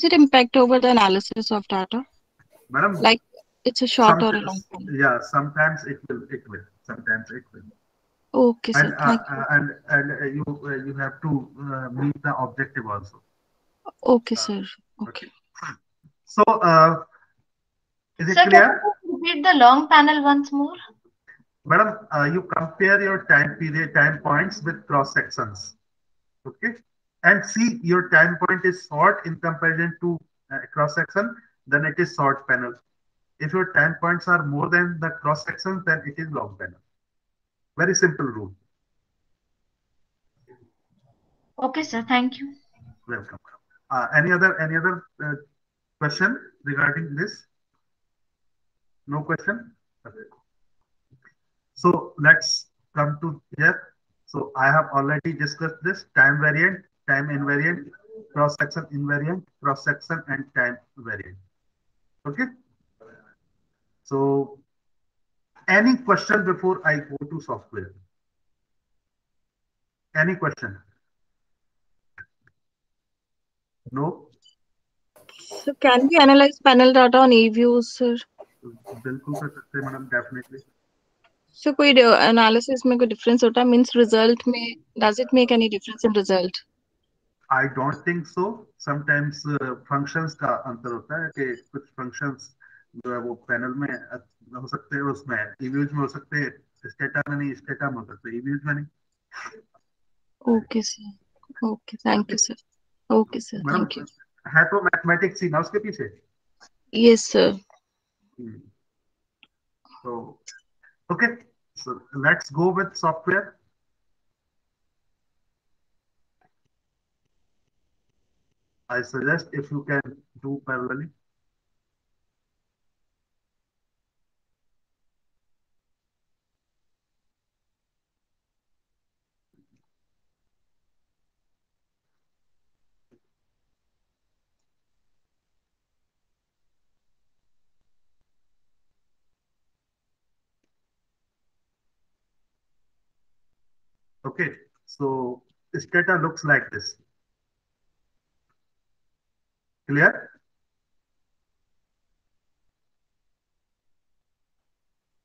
it impact over the analysis of data? Madam, like it's a short or a long panel? Yeah, sometimes it will. Sometimes it will. Okay, sir. And you have to meet the objective also. Okay, sir. Okay. So, is it Sir, clear? can you repeat the long panel once more? Madam, you compare your time points with cross sections, okay, and see your time point is short in comparison to cross section, then it is short panel. If your time points are more than the cross sections, then it is long panel. Very simple rule. Okay, sir. Thank you. Welcome. Any other question regarding this? No question? Okay. So let's come to here. So I have already discussed this: time variant, time invariant, cross-section invariant, cross-section and time variant. Okay. So any question before I go to software? Any question? No? So can we analyze panel data on eViews, sir? बिल्कुल कर सकते हैं madam, definitely. So कोई analysis में कोई difference होता है, means result में, does it make any difference in result? I don't think so. Sometimes functions का अंतर होता है कि कुछ functions जो है वो panel में हो सकते हैं, उसमें eViews में हो सकते हैं, स्टेटा में नहीं, स्टेटा में हो सकते हैं, eViews में नहीं. Okay, sir. Okay, thank you, sir. Okay, sir. Thank you. है तो मैथमेटिक्स ही ना उसके पीछे. Yes, sir. So, okay. So let's go with software. I suggest if you can do parallelly. Okay, so this data looks like this. Clear?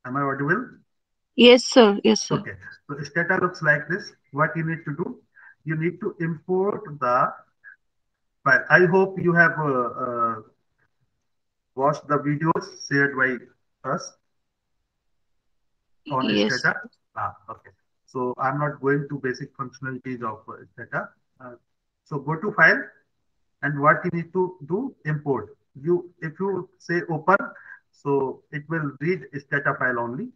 Am I audible? Yes, sir. Yes, sir. Okay, so this data looks like this. What you need to do? You need to import the file. I hope you have watched the videos shared by us on this data. Okay. So I'm not going to basic functionalities of data. So go to file, and what you need to do, import. If you say open, so it will read data file only.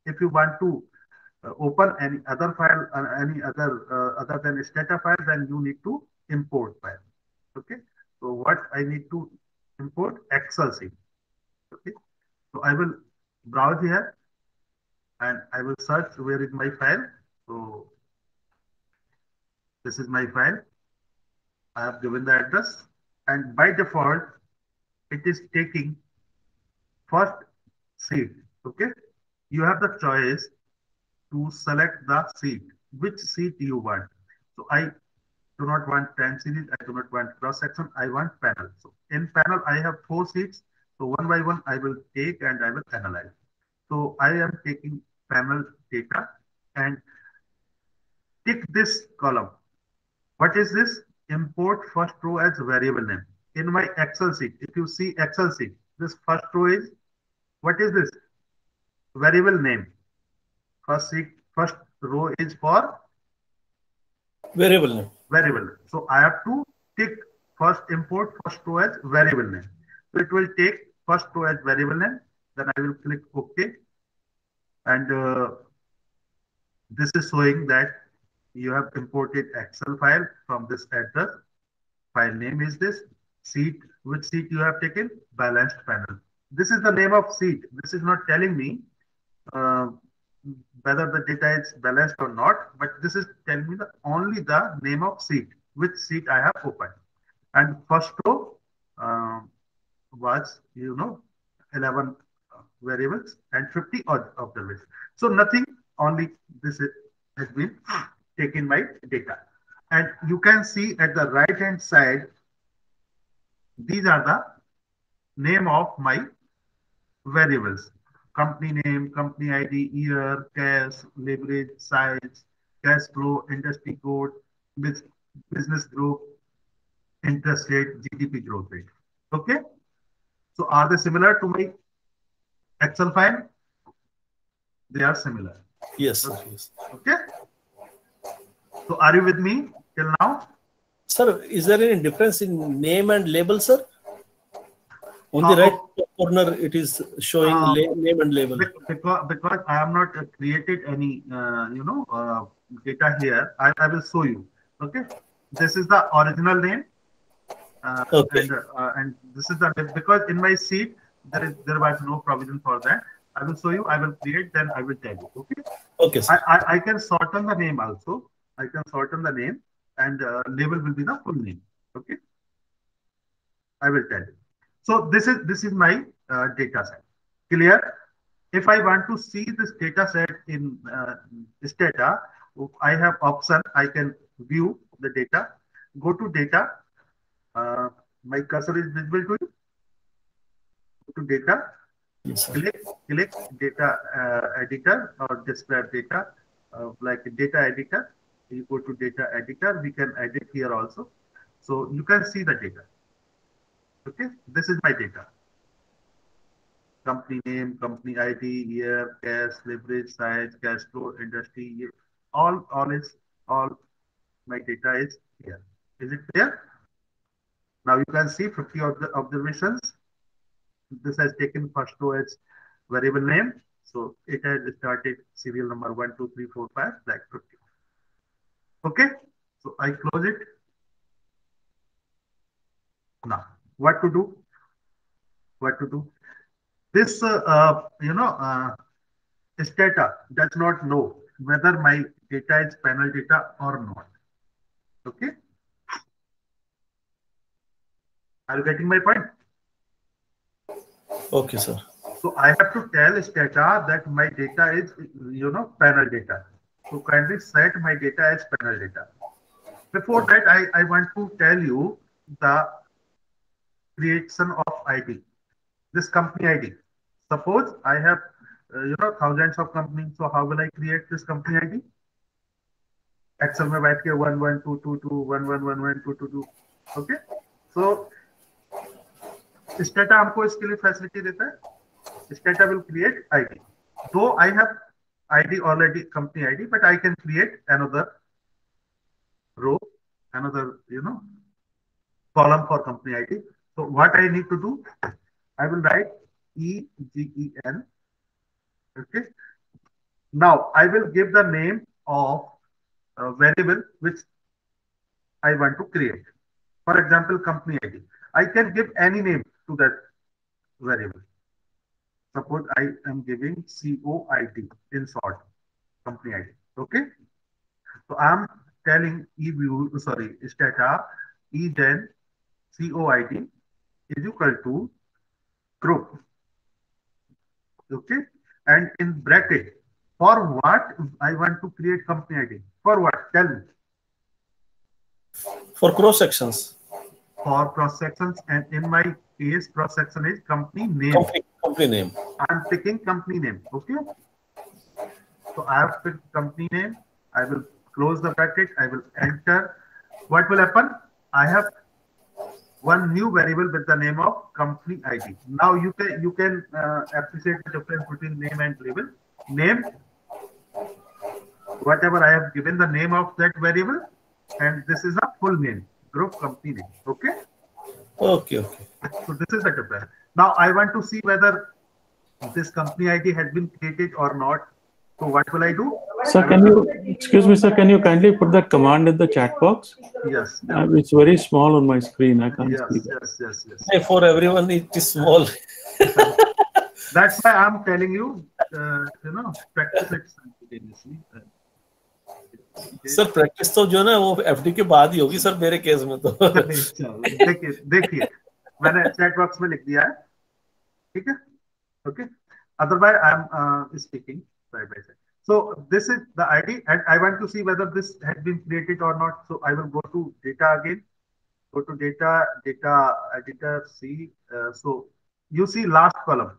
If you want to open any other file, any other than data file, then you need to import file. Okay. So what I need to import? Excel sheet. Okay. So I will browse here. And I will search where is my file. So this is my file. I have given the address, and by default, it is taking first sheet. Okay, you have the choice to select the sheet, which sheet you want. So I do not want time series. I do not want cross section. I want panel. So in panel, I have 4 seats. So one by one, I will take and I will analyze. So I am taking panel data and tick this column. What is this? Import first row as variable name. In my Excel sheet, if you see Excel sheet, this first row is, what is this? Variable name. First row is for variable name. Variable. So I have to tick first import first row as variable name. So it will take first row as variable name. Then I will click OK. And this is showing that you have imported Excel file from this address. File name is this. Sheet, which sheet you have taken? Balanced panel. This is the name of sheet. This is not telling me whether the data is balanced or not, but this is telling me only the name of sheet, which sheet I have opened. And first row was, 11 variables and 50 observations. So nothing, only this has been taken my data. And you can see at the right hand side, these are the name of my variables. Company name, company ID, year, cash, leverage, size, cash flow, industry code, business group, interest rate, GDP growth rate. Okay. So are they similar to my Excel file? They are similar. Yes. Okay. Okay. So are you with me till now? Sir, is there any difference in name and label, sir? On the right corner, it is showing name and label. Because I have not created any, data here. I will show you. Okay. This is the original name. Okay. And this is the, because in my sheet, there was no provision for that. I will show you. I will create, then I will tell you. Okay. Okay. Sir. I can shorten the name also. I can shorten the name, and label will be the full name. Okay. I will tell you. So this is my data set. Clear? If I want to see this data set in Stata, I have option. I can view the data. Go to data. My cursor is visible to you. Go to data. Yes, click data editor or describe data, like data editor. You go to data editor. We can edit here also. So you can see the data. Okay, this is my data. Company name, company ID, year, cash, leverage, size, cash flow, industry, all my data is here. Is it clear? Now you can see 50 of the observations. This has taken first row as variable name. So it has started serial number 1, 2, 3, 4, 5, like 50. Okay, so I close it. Now, what to do? What to do? This, Stata does not know whether my data is panel data or not. Okay. Are you getting my point? Okay, sir. So I have to tell Stata that my data is, panel data. So kindly set my data as panel data. Before that, I want to tell you the creation of ID. This company ID. Suppose I have, thousands of companies. So how will I create this company ID? Excel में बैठ के 11222 11112222. Okay. So Stata हमको इसके लिए facility देता है. Stata will create ID. Though I have ID already, company ID, but I can create another row, another, column for company ID. So what I need to do, I will write EGEN. Okay. Now I will give the name of a variable which I want to create. For example, company ID. I can give any name to that variable. Suppose I am giving COID in short, company ID. Okay. So I am telling Stata EGEN COID is equal to group. Okay. And in bracket, for what I want to create company ID? For what? Tell me. For cross sections. For cross sections, and in my case, cross section is company name. Company name. I'm picking company name. Okay. So I have picked company name. I will close the bracket. I will enter. What will happen? I have one new variable with the name of company ID. Now you can appreciate the difference between name and label. Name, whatever I have given the name of that variable, and this is a full name, group company name. Okay. Okay. So this is the difference. Now I want to see whether this company ID has been created or not. So what will I do? Sir, excuse me, sir, can you kindly put that command in the chat box? Yes. It's very small on my screen. I can't see that. Yes. Hey, for everyone, it is small. That's why I'm telling you, practice it simultaneously. Sir practice तो जो ना वो FD के बाद ही होगी sir मेरे case में तो देखिए मैंने चैट बॉक्स में लिख दिया है, ठीक है, okay, otherwise I am speaking side by side. So this is the ID, and I want to see whether this has been created or not. So I will go to data again, go to data editor, see. So you see last column,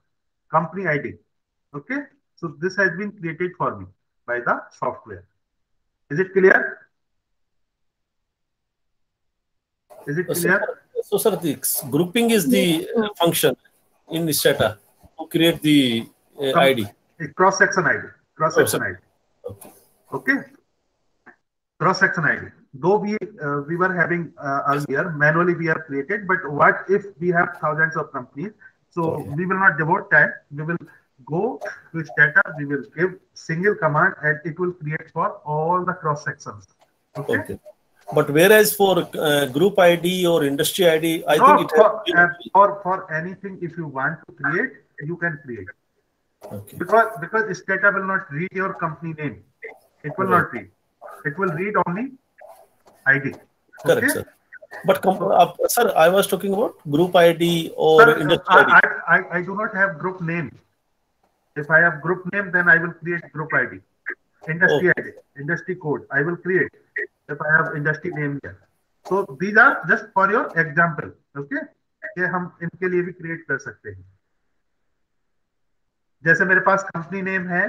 company ID. Okay, so this has been created for me by the software. Is it clear? Is it clear? So sir, the grouping is the function in Stata to create the ID. Cross section ID. Cross-section ID. Okay. Cross-section ID. Though we were having earlier manually we have created, but what if we have thousands of companies? So we will not devote time. We will go to Stata. We will give single command, and it will create for all the cross sections. Okay. But whereas for group ID or industry ID, I think it for anything, if you want to create, you can create. Okay. Because Stata will not read your company name. It will not read. It will read only ID. Correct, sir. But sir, I was talking about group ID or industry ID. I do not have group name. If I have group name, then I will create group ID. Industry ID, industry code, I will create if I have industry name here. So these are just for your example. Okay, ये हम इनके लिए भी create कर सकते हैं. जैसे मेरे पास कंपनी नेम है,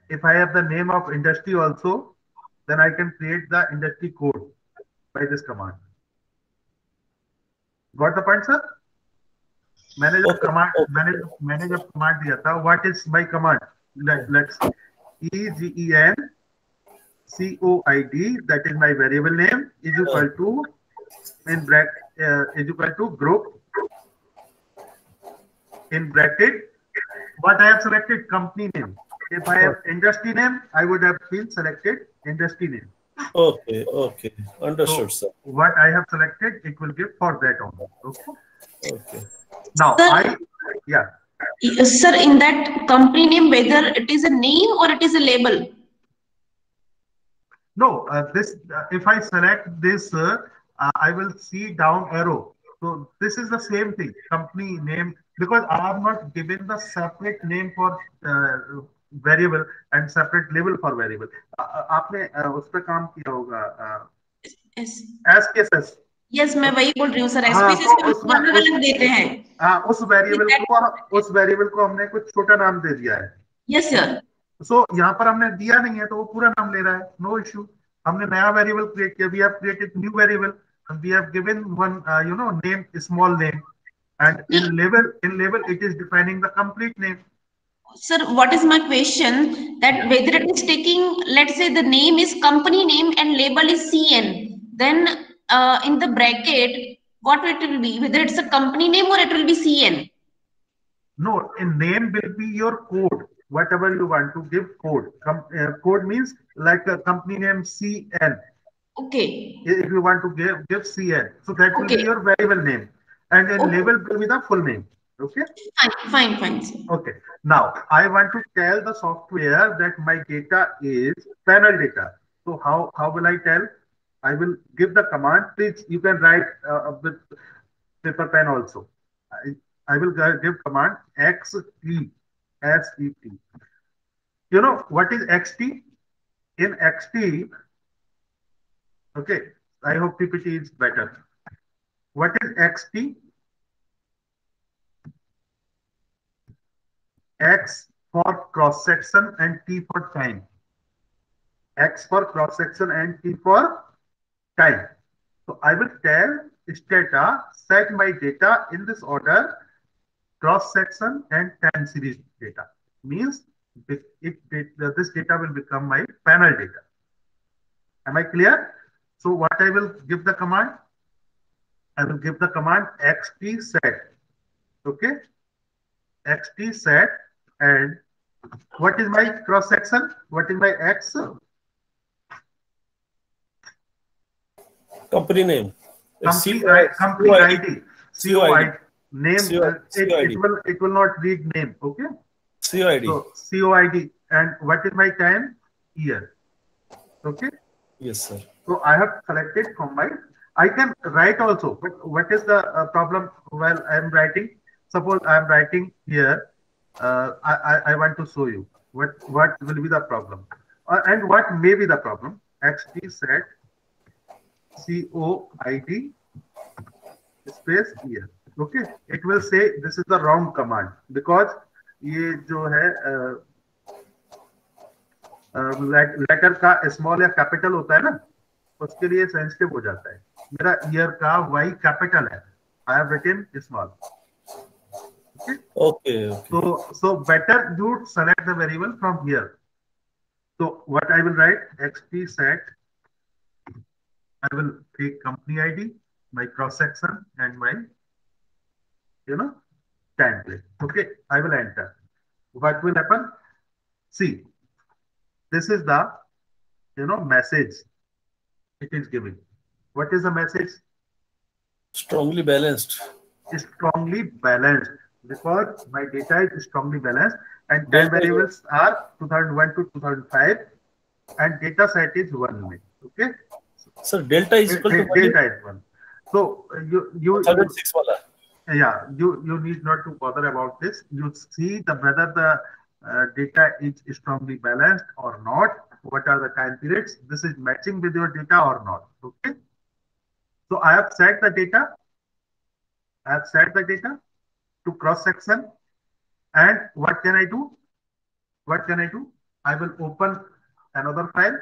if I have the name of industry also, then I can create the industry code by this command. Got the point, sir? मैंने जब command दिया था, what is my command? Let's EGEN COID, that is my variable name, is equal to in bracket is equal to group in bracket. What I have selected company name. If I have industry name, I would have been selected industry name. Okay, understood, so sir. What I have selected, it will give for that only. Okay. Now Sir, in that company name, whether it is a name or it is a label. No, if I select this, I will see down arrow. So this is the same thing, company name, because I have not given the separate name for variable and separate label for variable. आपने उस पे काम किया होगा SPSS. Yes, मैं वही बोल रही हूँ सर. SPSS में अलग देते हैं. हाँ, उस वेरिएबल को हमने कुछ छोटा नाम दे दिया है. Yes sir. So यहाँ पर हमने दिया नहीं है तो वो पूरा नाम ले रहा है. No issue. हमने नया वेरिएबल क्रिएट किया. We have created new variable. And we have given one, name, a small name, and in label it is defining the complete name. Sir, what is my question? That whether it is taking, let's say the name is company name and label is CN, then in the bracket, what it will be? Whether it's a company name or it will be CN? No, in name will be your code. Whatever you want to give code. Code means like a company name CN. Okay. If you want to give CN, so that will be your variable name, and then label will be the full name. Okay. Fine. Okay. Now I want to tell the software that my data is panel data. So how will I tell? I will give the command. Please, you can write with paper pen also. I will give command XT. You know what is XT? In XT. Okay, I hope PPT is better. What is XT? X for cross section and T for time. X for cross section and T for time. So I will tell Stata set my data in this order: cross section and time series data. Means this data will become my panel data. Am I clear? So what I will give the command? I will give the command xt set. Okay, xt set. And what is my cross section? What is my X? Company name. Company ID. COID. Name. It will not read name. Okay. COID. So COID. And what is my time? Year. Okay. Yes, sir. So I have selected from my. I can write also. But what is the problem while I am writing? Suppose I am writing here. I want to show you what will be the problem and what may be the problem. XT set COID space year. Okay, it will say this is the wrong command because ये जो है letter का small या capital होता है ना, उसके लिए सेंसिटिव हो जाता है. मेरा ईयर का वाई कैपिटल है. I have written small. Okay. So better you select the variable from here. So what I will write, xt set. I will take company ID, my cross section, and my time plate. Okay, I will enter. What will happen? See, this is the message it is giving. What is the message? Strongly balanced. Strongly balanced. Because my data is strongly balanced and time variables are 2001 to 2005 and data set is 1 minute. Okay. So delta is equal to delta is 1. So you 106 wala. Yeah, you need not to bother about this. You see whether the data is strongly balanced or not. What are the time periods? This is matching with your data or not. Okay. So I have set the data. To cross section, and what can I do? I will open another file,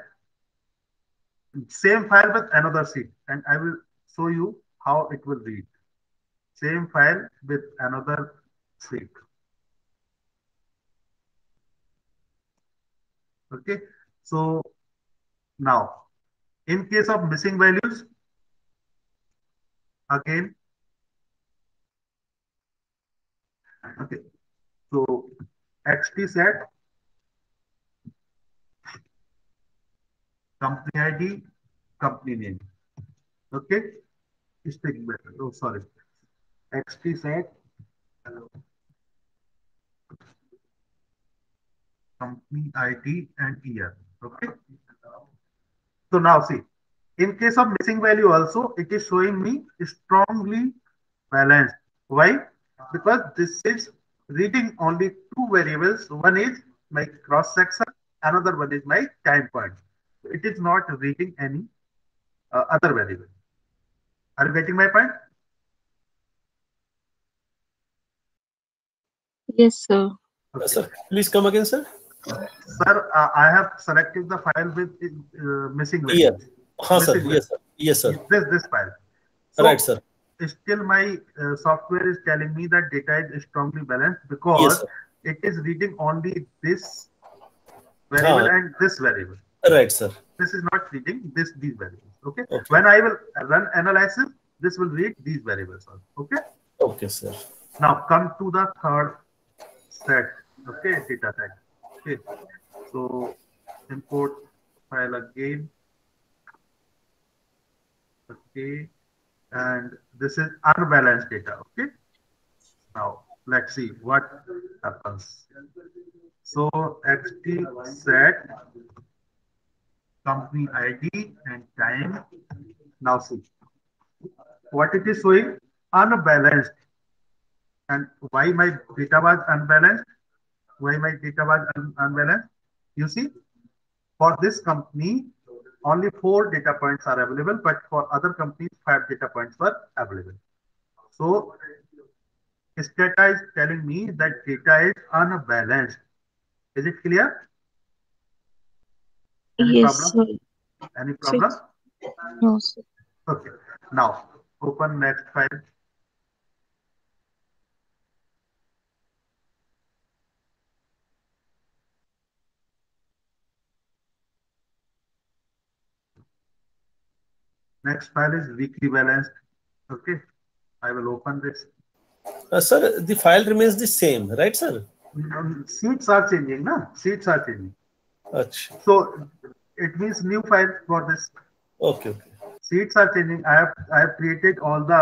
same file with another sheet, and I will show you how it will read. Same file with another sheet. Okay, so now in case of missing values, again. Okay, so xt set company ID, company name. Okay, stick better. Oh, sorry. Xt set company ID and year. Okay. So now see, in case of missing value also, it is showing me strongly balanced. Why? Because this is reading only two variables. One is my cross section, another one is my time point. It is not reading any other variable. Are you getting my point? Yes, sir. Okay. Sir, please come again, sir. Sir, I have selected the file with missing values. Sir. Yes, sir. This file. So, right, sir. Still my software is telling me that data is strongly balanced because it is reading only this variable and this variable. Right, sir. This is not reading these variables. Okay? When I will run analysis, this will read these variables also. Okay? Okay, sir. Now come to the third set. Okay, data set. Okay. So import file again. Okay. And this is unbalanced data. Okay. Now let's see what happens. So xt set company ID and time. Now see what it is showing, unbalanced. And why my data was unbalanced? You see, for this company, only 4 data points are available, but for other companies, 5 data points were available. So Stata is telling me that data is unbalanced. Is it clear? Any Yes, problem? sir. Any problem? No, sir. Okay. Now open next file. Next file is weekly balanced. Okay. I will open this. Sir, the file remains the same, right, sir? Sheets are changing, no? Sheets are changing. Achha. So it means new file for this. Okay, okay. Sheets are changing. I have created all the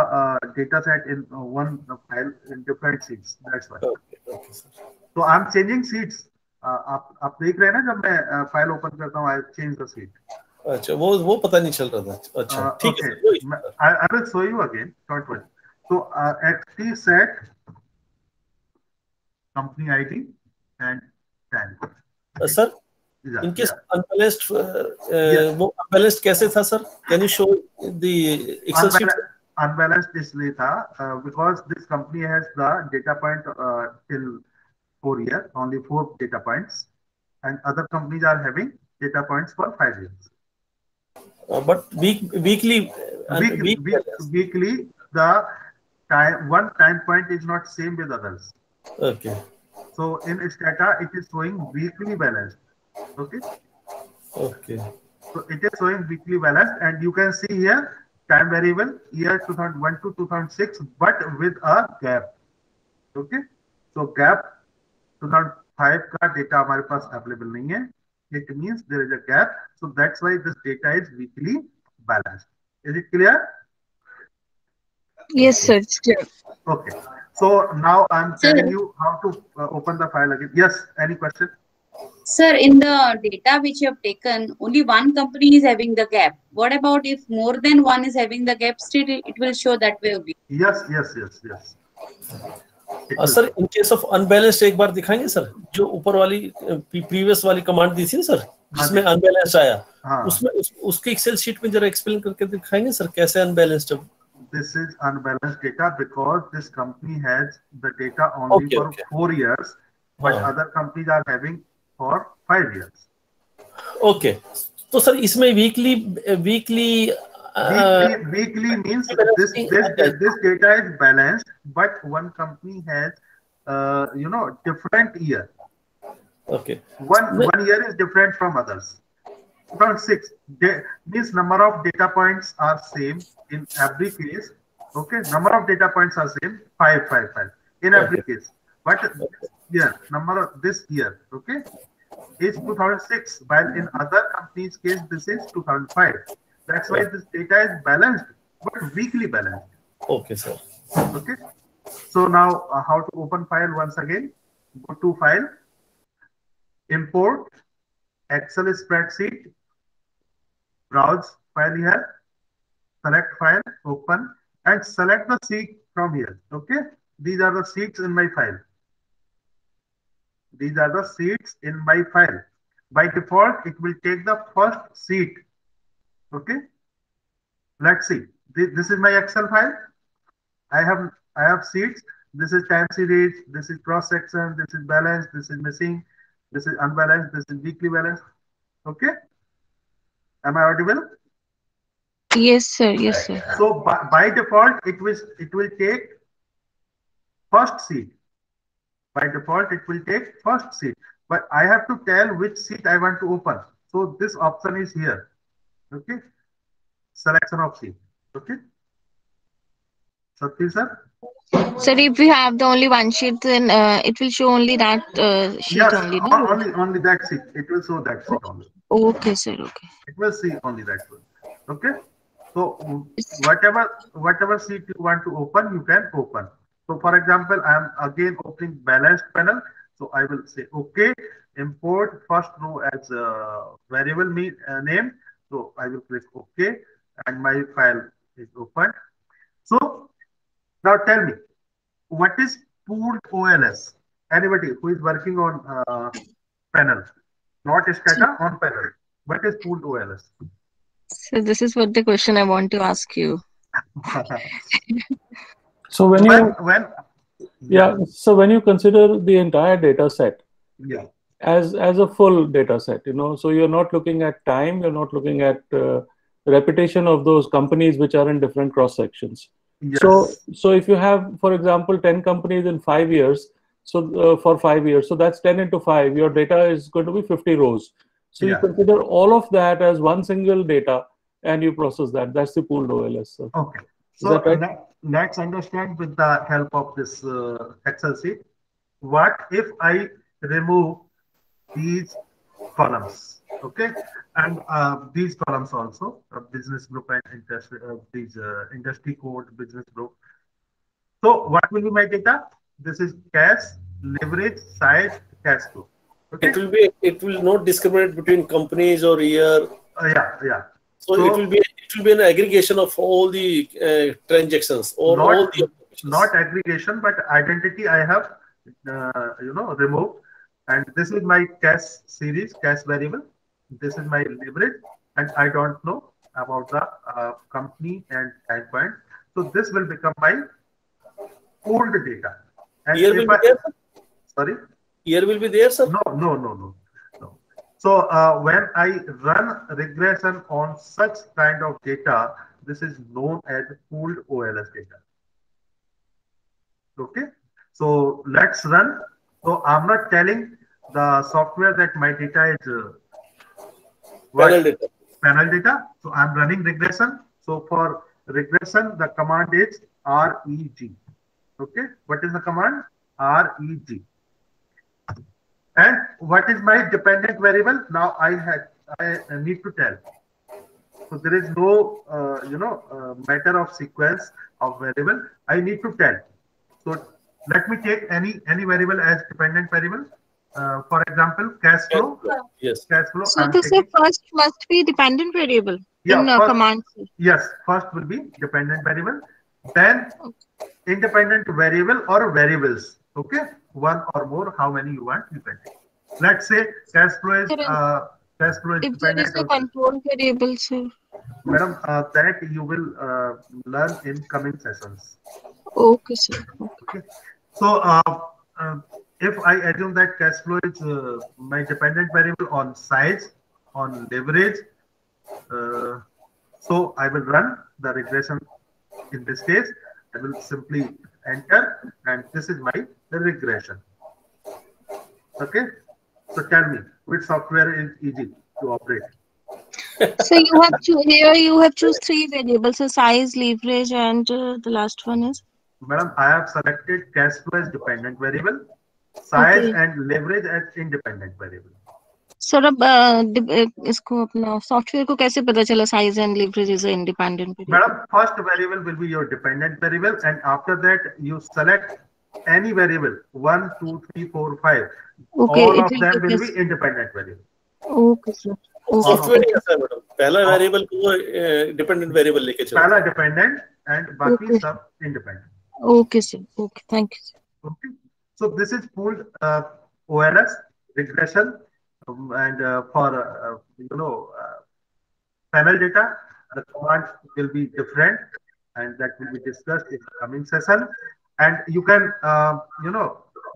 data set in one file in different sheets. That's why. Okay, okay, sir. So I'm changing sheets. आप देख रहे हैं ना जब मैं file open करता हूँ, I change the sheet. अच्छा, वो पता नहीं चल रहा था. अच्छा, ठीक है. Okay. I will show you again. Don't worry. So XT set company ID and time. Sir, in case unbalanced, वो unbalanced कैसे था, sir? Can you show the Excel sheet? Unbalanced इसलिए था because this company has the data point till 4 years, only 4 data points, and other companies are having data points for 5 years. But weekly, the one time point is not same with others. Okay. So in Stata, it is showing weekly balanced. Okay. Okay. So it is showing weekly balanced, and you can see here time variable year 2001 to 2006, but with a gap. Okay. So gap 2005 का data हमारे पास available नहीं है. It means there is a gap. So that's why this data is weekly balanced. Is it clear? Yes, sir. It's clear. Okay. So now I'm telling you how to open the file again. Yes. Any question? Sir, in the data which you have taken, only one company is having the gap. What about if more than one is having the gap? Still, it will show that way only. Yes. Sir in case of unbalanced एक बार दिखाएंगे sir, जो ऊपर वाली previous वाली command दी थी sir जिसमें unbalanced आया, उसमें उसके एक्सेल शीट में जरा एक्सप्लेन करके दिखाएंगे सर कैसे unbalanced. This is unbalanced data because this company has the data only for 4 years, but other companies are having for 5 years. Okay. तो सर इसमें weekly means this data is balanced, but one company has different year. Okay. One year is different from others. 2006. This number of data points are same in every case. Okay, number of data points are same 5 in every case. But number of this year, okay, is 2006. While in other companies' case, this is 2005. That's why this data is balanced, but weekly balanced. Okay, sir. Okay. So now how to open file once again? Go to file, import, Excel spreadsheet, browse file here, select file, open, and select the sheet from here. Okay. These are the sheets in my file. These are the sheets in my file. By default, it will take the first sheet. Okay. Let's see. This is my Excel file. I have sheets. This is time series. This is cross section. This is balance. This is missing. This is unbalanced. This is weekly balance. Okay. Am I audible? Yes, sir. Yes, sir. So by default, it will take first sheet. By default, it will take first sheet. But I have to tell which sheet I want to open. So this option is here. Okay. Selection of sheet. Okay. Sathi sir. Sir, if we have the only one sheet, then it will show only that sheet only. No? Only that sheet. It will show that sheet only. Okay, sir. Okay. It will see only that one. Okay. So whatever sheet you want to open, you can open. So for example, I am again opening balanced panel. So I will say okay, import first row as variable name. So I will click OK, and my file is open. So now tell me, what is pooled OLS? Anybody who is working on panel, not Stata, on panel. What is pooled OLS? So this is what the question I want to ask you. So when you consider the entire data set, as a full data set, so you're not looking at time, you're not looking at repetition of those companies which are in different cross sections. Yes. So if you have, for example, 10 companies in 5 years, so for 5 years, so that's 10 into 5, your data is going to be 50 rows. So you consider all of that as one single data and you process that. That's the pooled OLS. So. Okay. So right? Let's understand with the help of this Excel sheet. What if I remove these columns? Okay, and these columns also, business group and industry, these industry code, business group. So what will be my data? This is cash, leverage, size, cash flow. Okay. It will not discriminate between companies or year. Yeah. So it will be an aggregation of all the transactions or all the not aggregation, but identity I have removed, and this is my cash series, cash variable. This is my leverage, and I don't know about the company and time point. So this will become my pooled data. And year will be there, sir? Sorry? Year will be there, sir? No. So when I run regression on such kind of data, this is known as pooled OLS data. Okay. So let's run. So I'm not telling the software that my data is panel data. So I'm running regression. So for regression, the command is reg. Okay. What is the command? Reg. And what is my dependent variable? Now I need to tell. So there is no matter of sequence of variable. I need to tell. So let me take any variable as dependent variable. For example, cash flow. Yes. Cash flow. So this first must be dependent variable in command. Yes, first will be dependent variable. Then independent variable or variables. Okay, one or more, how many you want, dependent. Let's say cash flow is if there is a control variable, sir. Madam, that you will learn in coming sessions. Okay, sir. Okay. So if I assume that cash flow is my dependent variable on size, on leverage, so I will run the regression. In this case, I will simply enter, and this is my regression. Okay, so tell me which software is easy to operate. So you have you have choose 3 variables: so size, leverage, and the last one is. Madam, I have selected cash flow as dependent variable, size and leverage as independent variable. Sir अब इसको अपना software को कैसे पता चला size and leverage is independent variable? Madam, first variable will be your dependent variable, and after that you select any variable 1, 2, 3, 4, 5. Okay, all of them will be independent variable. Okay, sir. Software कैसा है madam? पहला variable को dependent variable लेके चलो. पहला dependent and बाकी सब independent. Okay, sir. Okay, thank you, sir. Okay, so this is pooled OLS regression, and for panel data, the command will be different, and that will be discussed in the coming session. And you can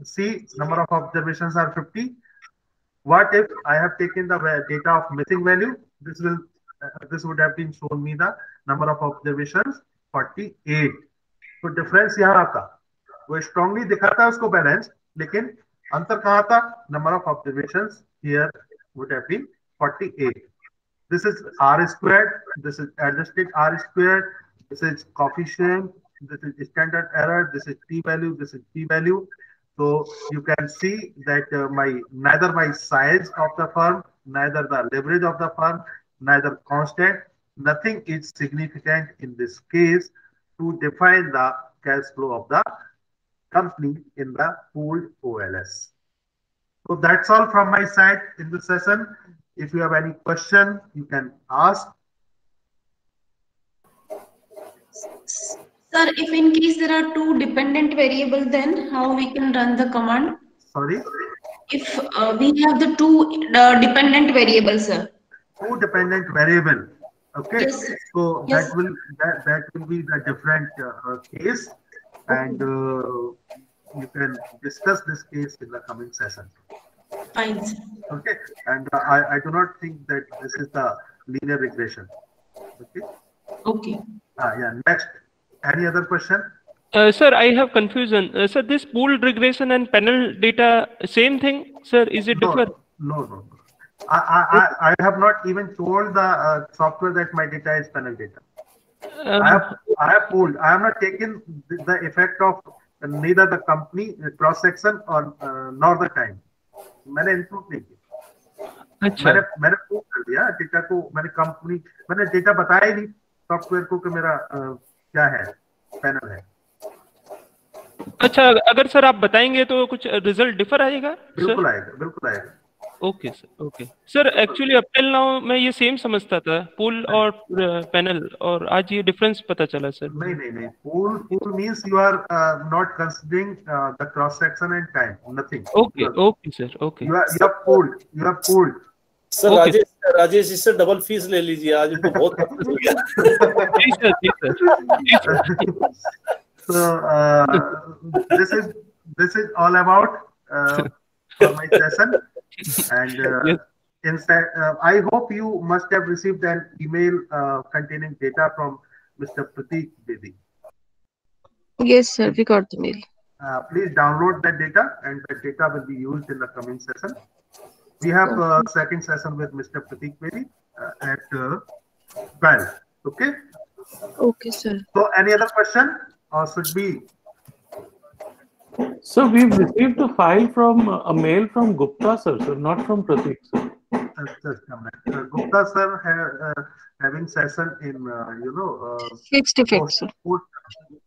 see number of observations are 50. What if I have taken the data of missing value? This would have been shown me the number of observations 48. तो difference यहाँ आता, वो strongly दिखाता है उसको balance, लेकिन अंतर कहाँ था? Number of observations here would have been 48. This is r squared, this is adjusted r squared, this is coefficient, this is standard error, this is p value, this is p value. So you can see that neither my size of the firm, neither the leverage of the firm, neither constant, nothing is significant in this case to define the cash flow of the company in the pooled OLS. So that's all from my side in this session. If you have any question, you can ask. Sir, if in case there are 2 dependent variables, then how we can run the command? Sorry? If we have the 2 dependent variables, sir. 2 dependent variable. Okay, Yes. so Yes. that will be the different case, and you can discuss this case in the coming session. Fine. Okay, and I do not think that this is the linear regression. Okay. Okay. Yeah. Next, any other question? Sir, I have confusion. Sir, this pooled regression and panel data, same thing, sir? Is it different? No. I have not even told the software that my data is panel data. I have pooled. I have not taken the effect of neither the company cross section or nor the time. मैंने include नहीं किया. अच्छा. मैंने pool कर दिया data को. मैंने data बताया ही नहीं सॉफ्टवेयर को कि मेरा क्या है, पैनल है. अच्छा, अगर सर आप बताएंगे तो कुछ रिजल्ट डिफर आएगा? बिल्कुल आएगा. Okay sir, okay sir. Actually up till now मैं ये सेम समझता था, पूल और पैनल, और आज ये डिफरेंस पता चला सर. नहीं. Pool means you are not considering the cross section and time, nothing. Okay sir, okay. You are pooled. Sir Rajesh इससे डबल फीस ले लीजिए, आज उनको बहुत पता चल गया. जी sir. So this is all about for my session, and I hope you must have received an email containing data from Mr. Pratik Bedi. Yes, sir, we got the mail. Please download that data, and that data will be used in the coming session. We have second session with Mr. Pratik Bedi at 12. Okay. Okay, sir. So, any other question, or should we? So we've received a file from a mail from Gupta sir, not from Pratik sir. Just a minute. Gupta sir having session in 65, sir.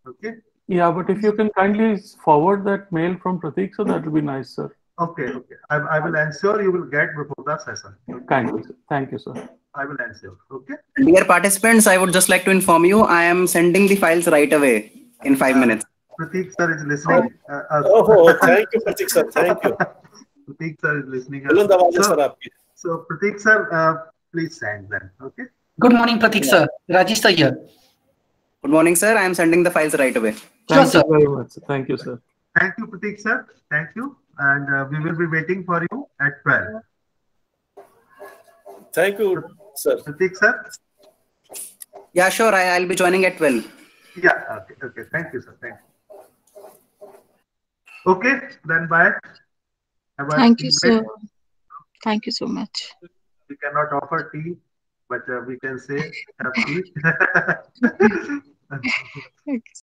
Okay. Yeah, but if you can kindly forward that mail from Pratik sir, that will be nice, sir. Okay. I will ensure you will get before the session. Okay? Kindly, sir. Thank you, sir. I will ensure. Okay. Dear participants, I would just like to inform you, I am sending the files right away in 5 minutes. Pratik sir is listening. Thank you, Pratik sir. Thank you. Pratik sir is listening. So Pratik sir, please send them. Okay. Good morning, Pratik sir. Rajesh sir here. Good morning, sir. I am sending the files right away. Thank you very much. Thank you, sir. Thank you, Pratik sir. Thank you. And we will be waiting for you at 12. Thank you, sir. Pratik sir? Yeah, sure. I'll be joining at 12. Yeah, okay. Thank you, sir. Thank you. Okay, then bye. Thank you, sir. Thank you so much. We cannot offer tea, but we can say have tea.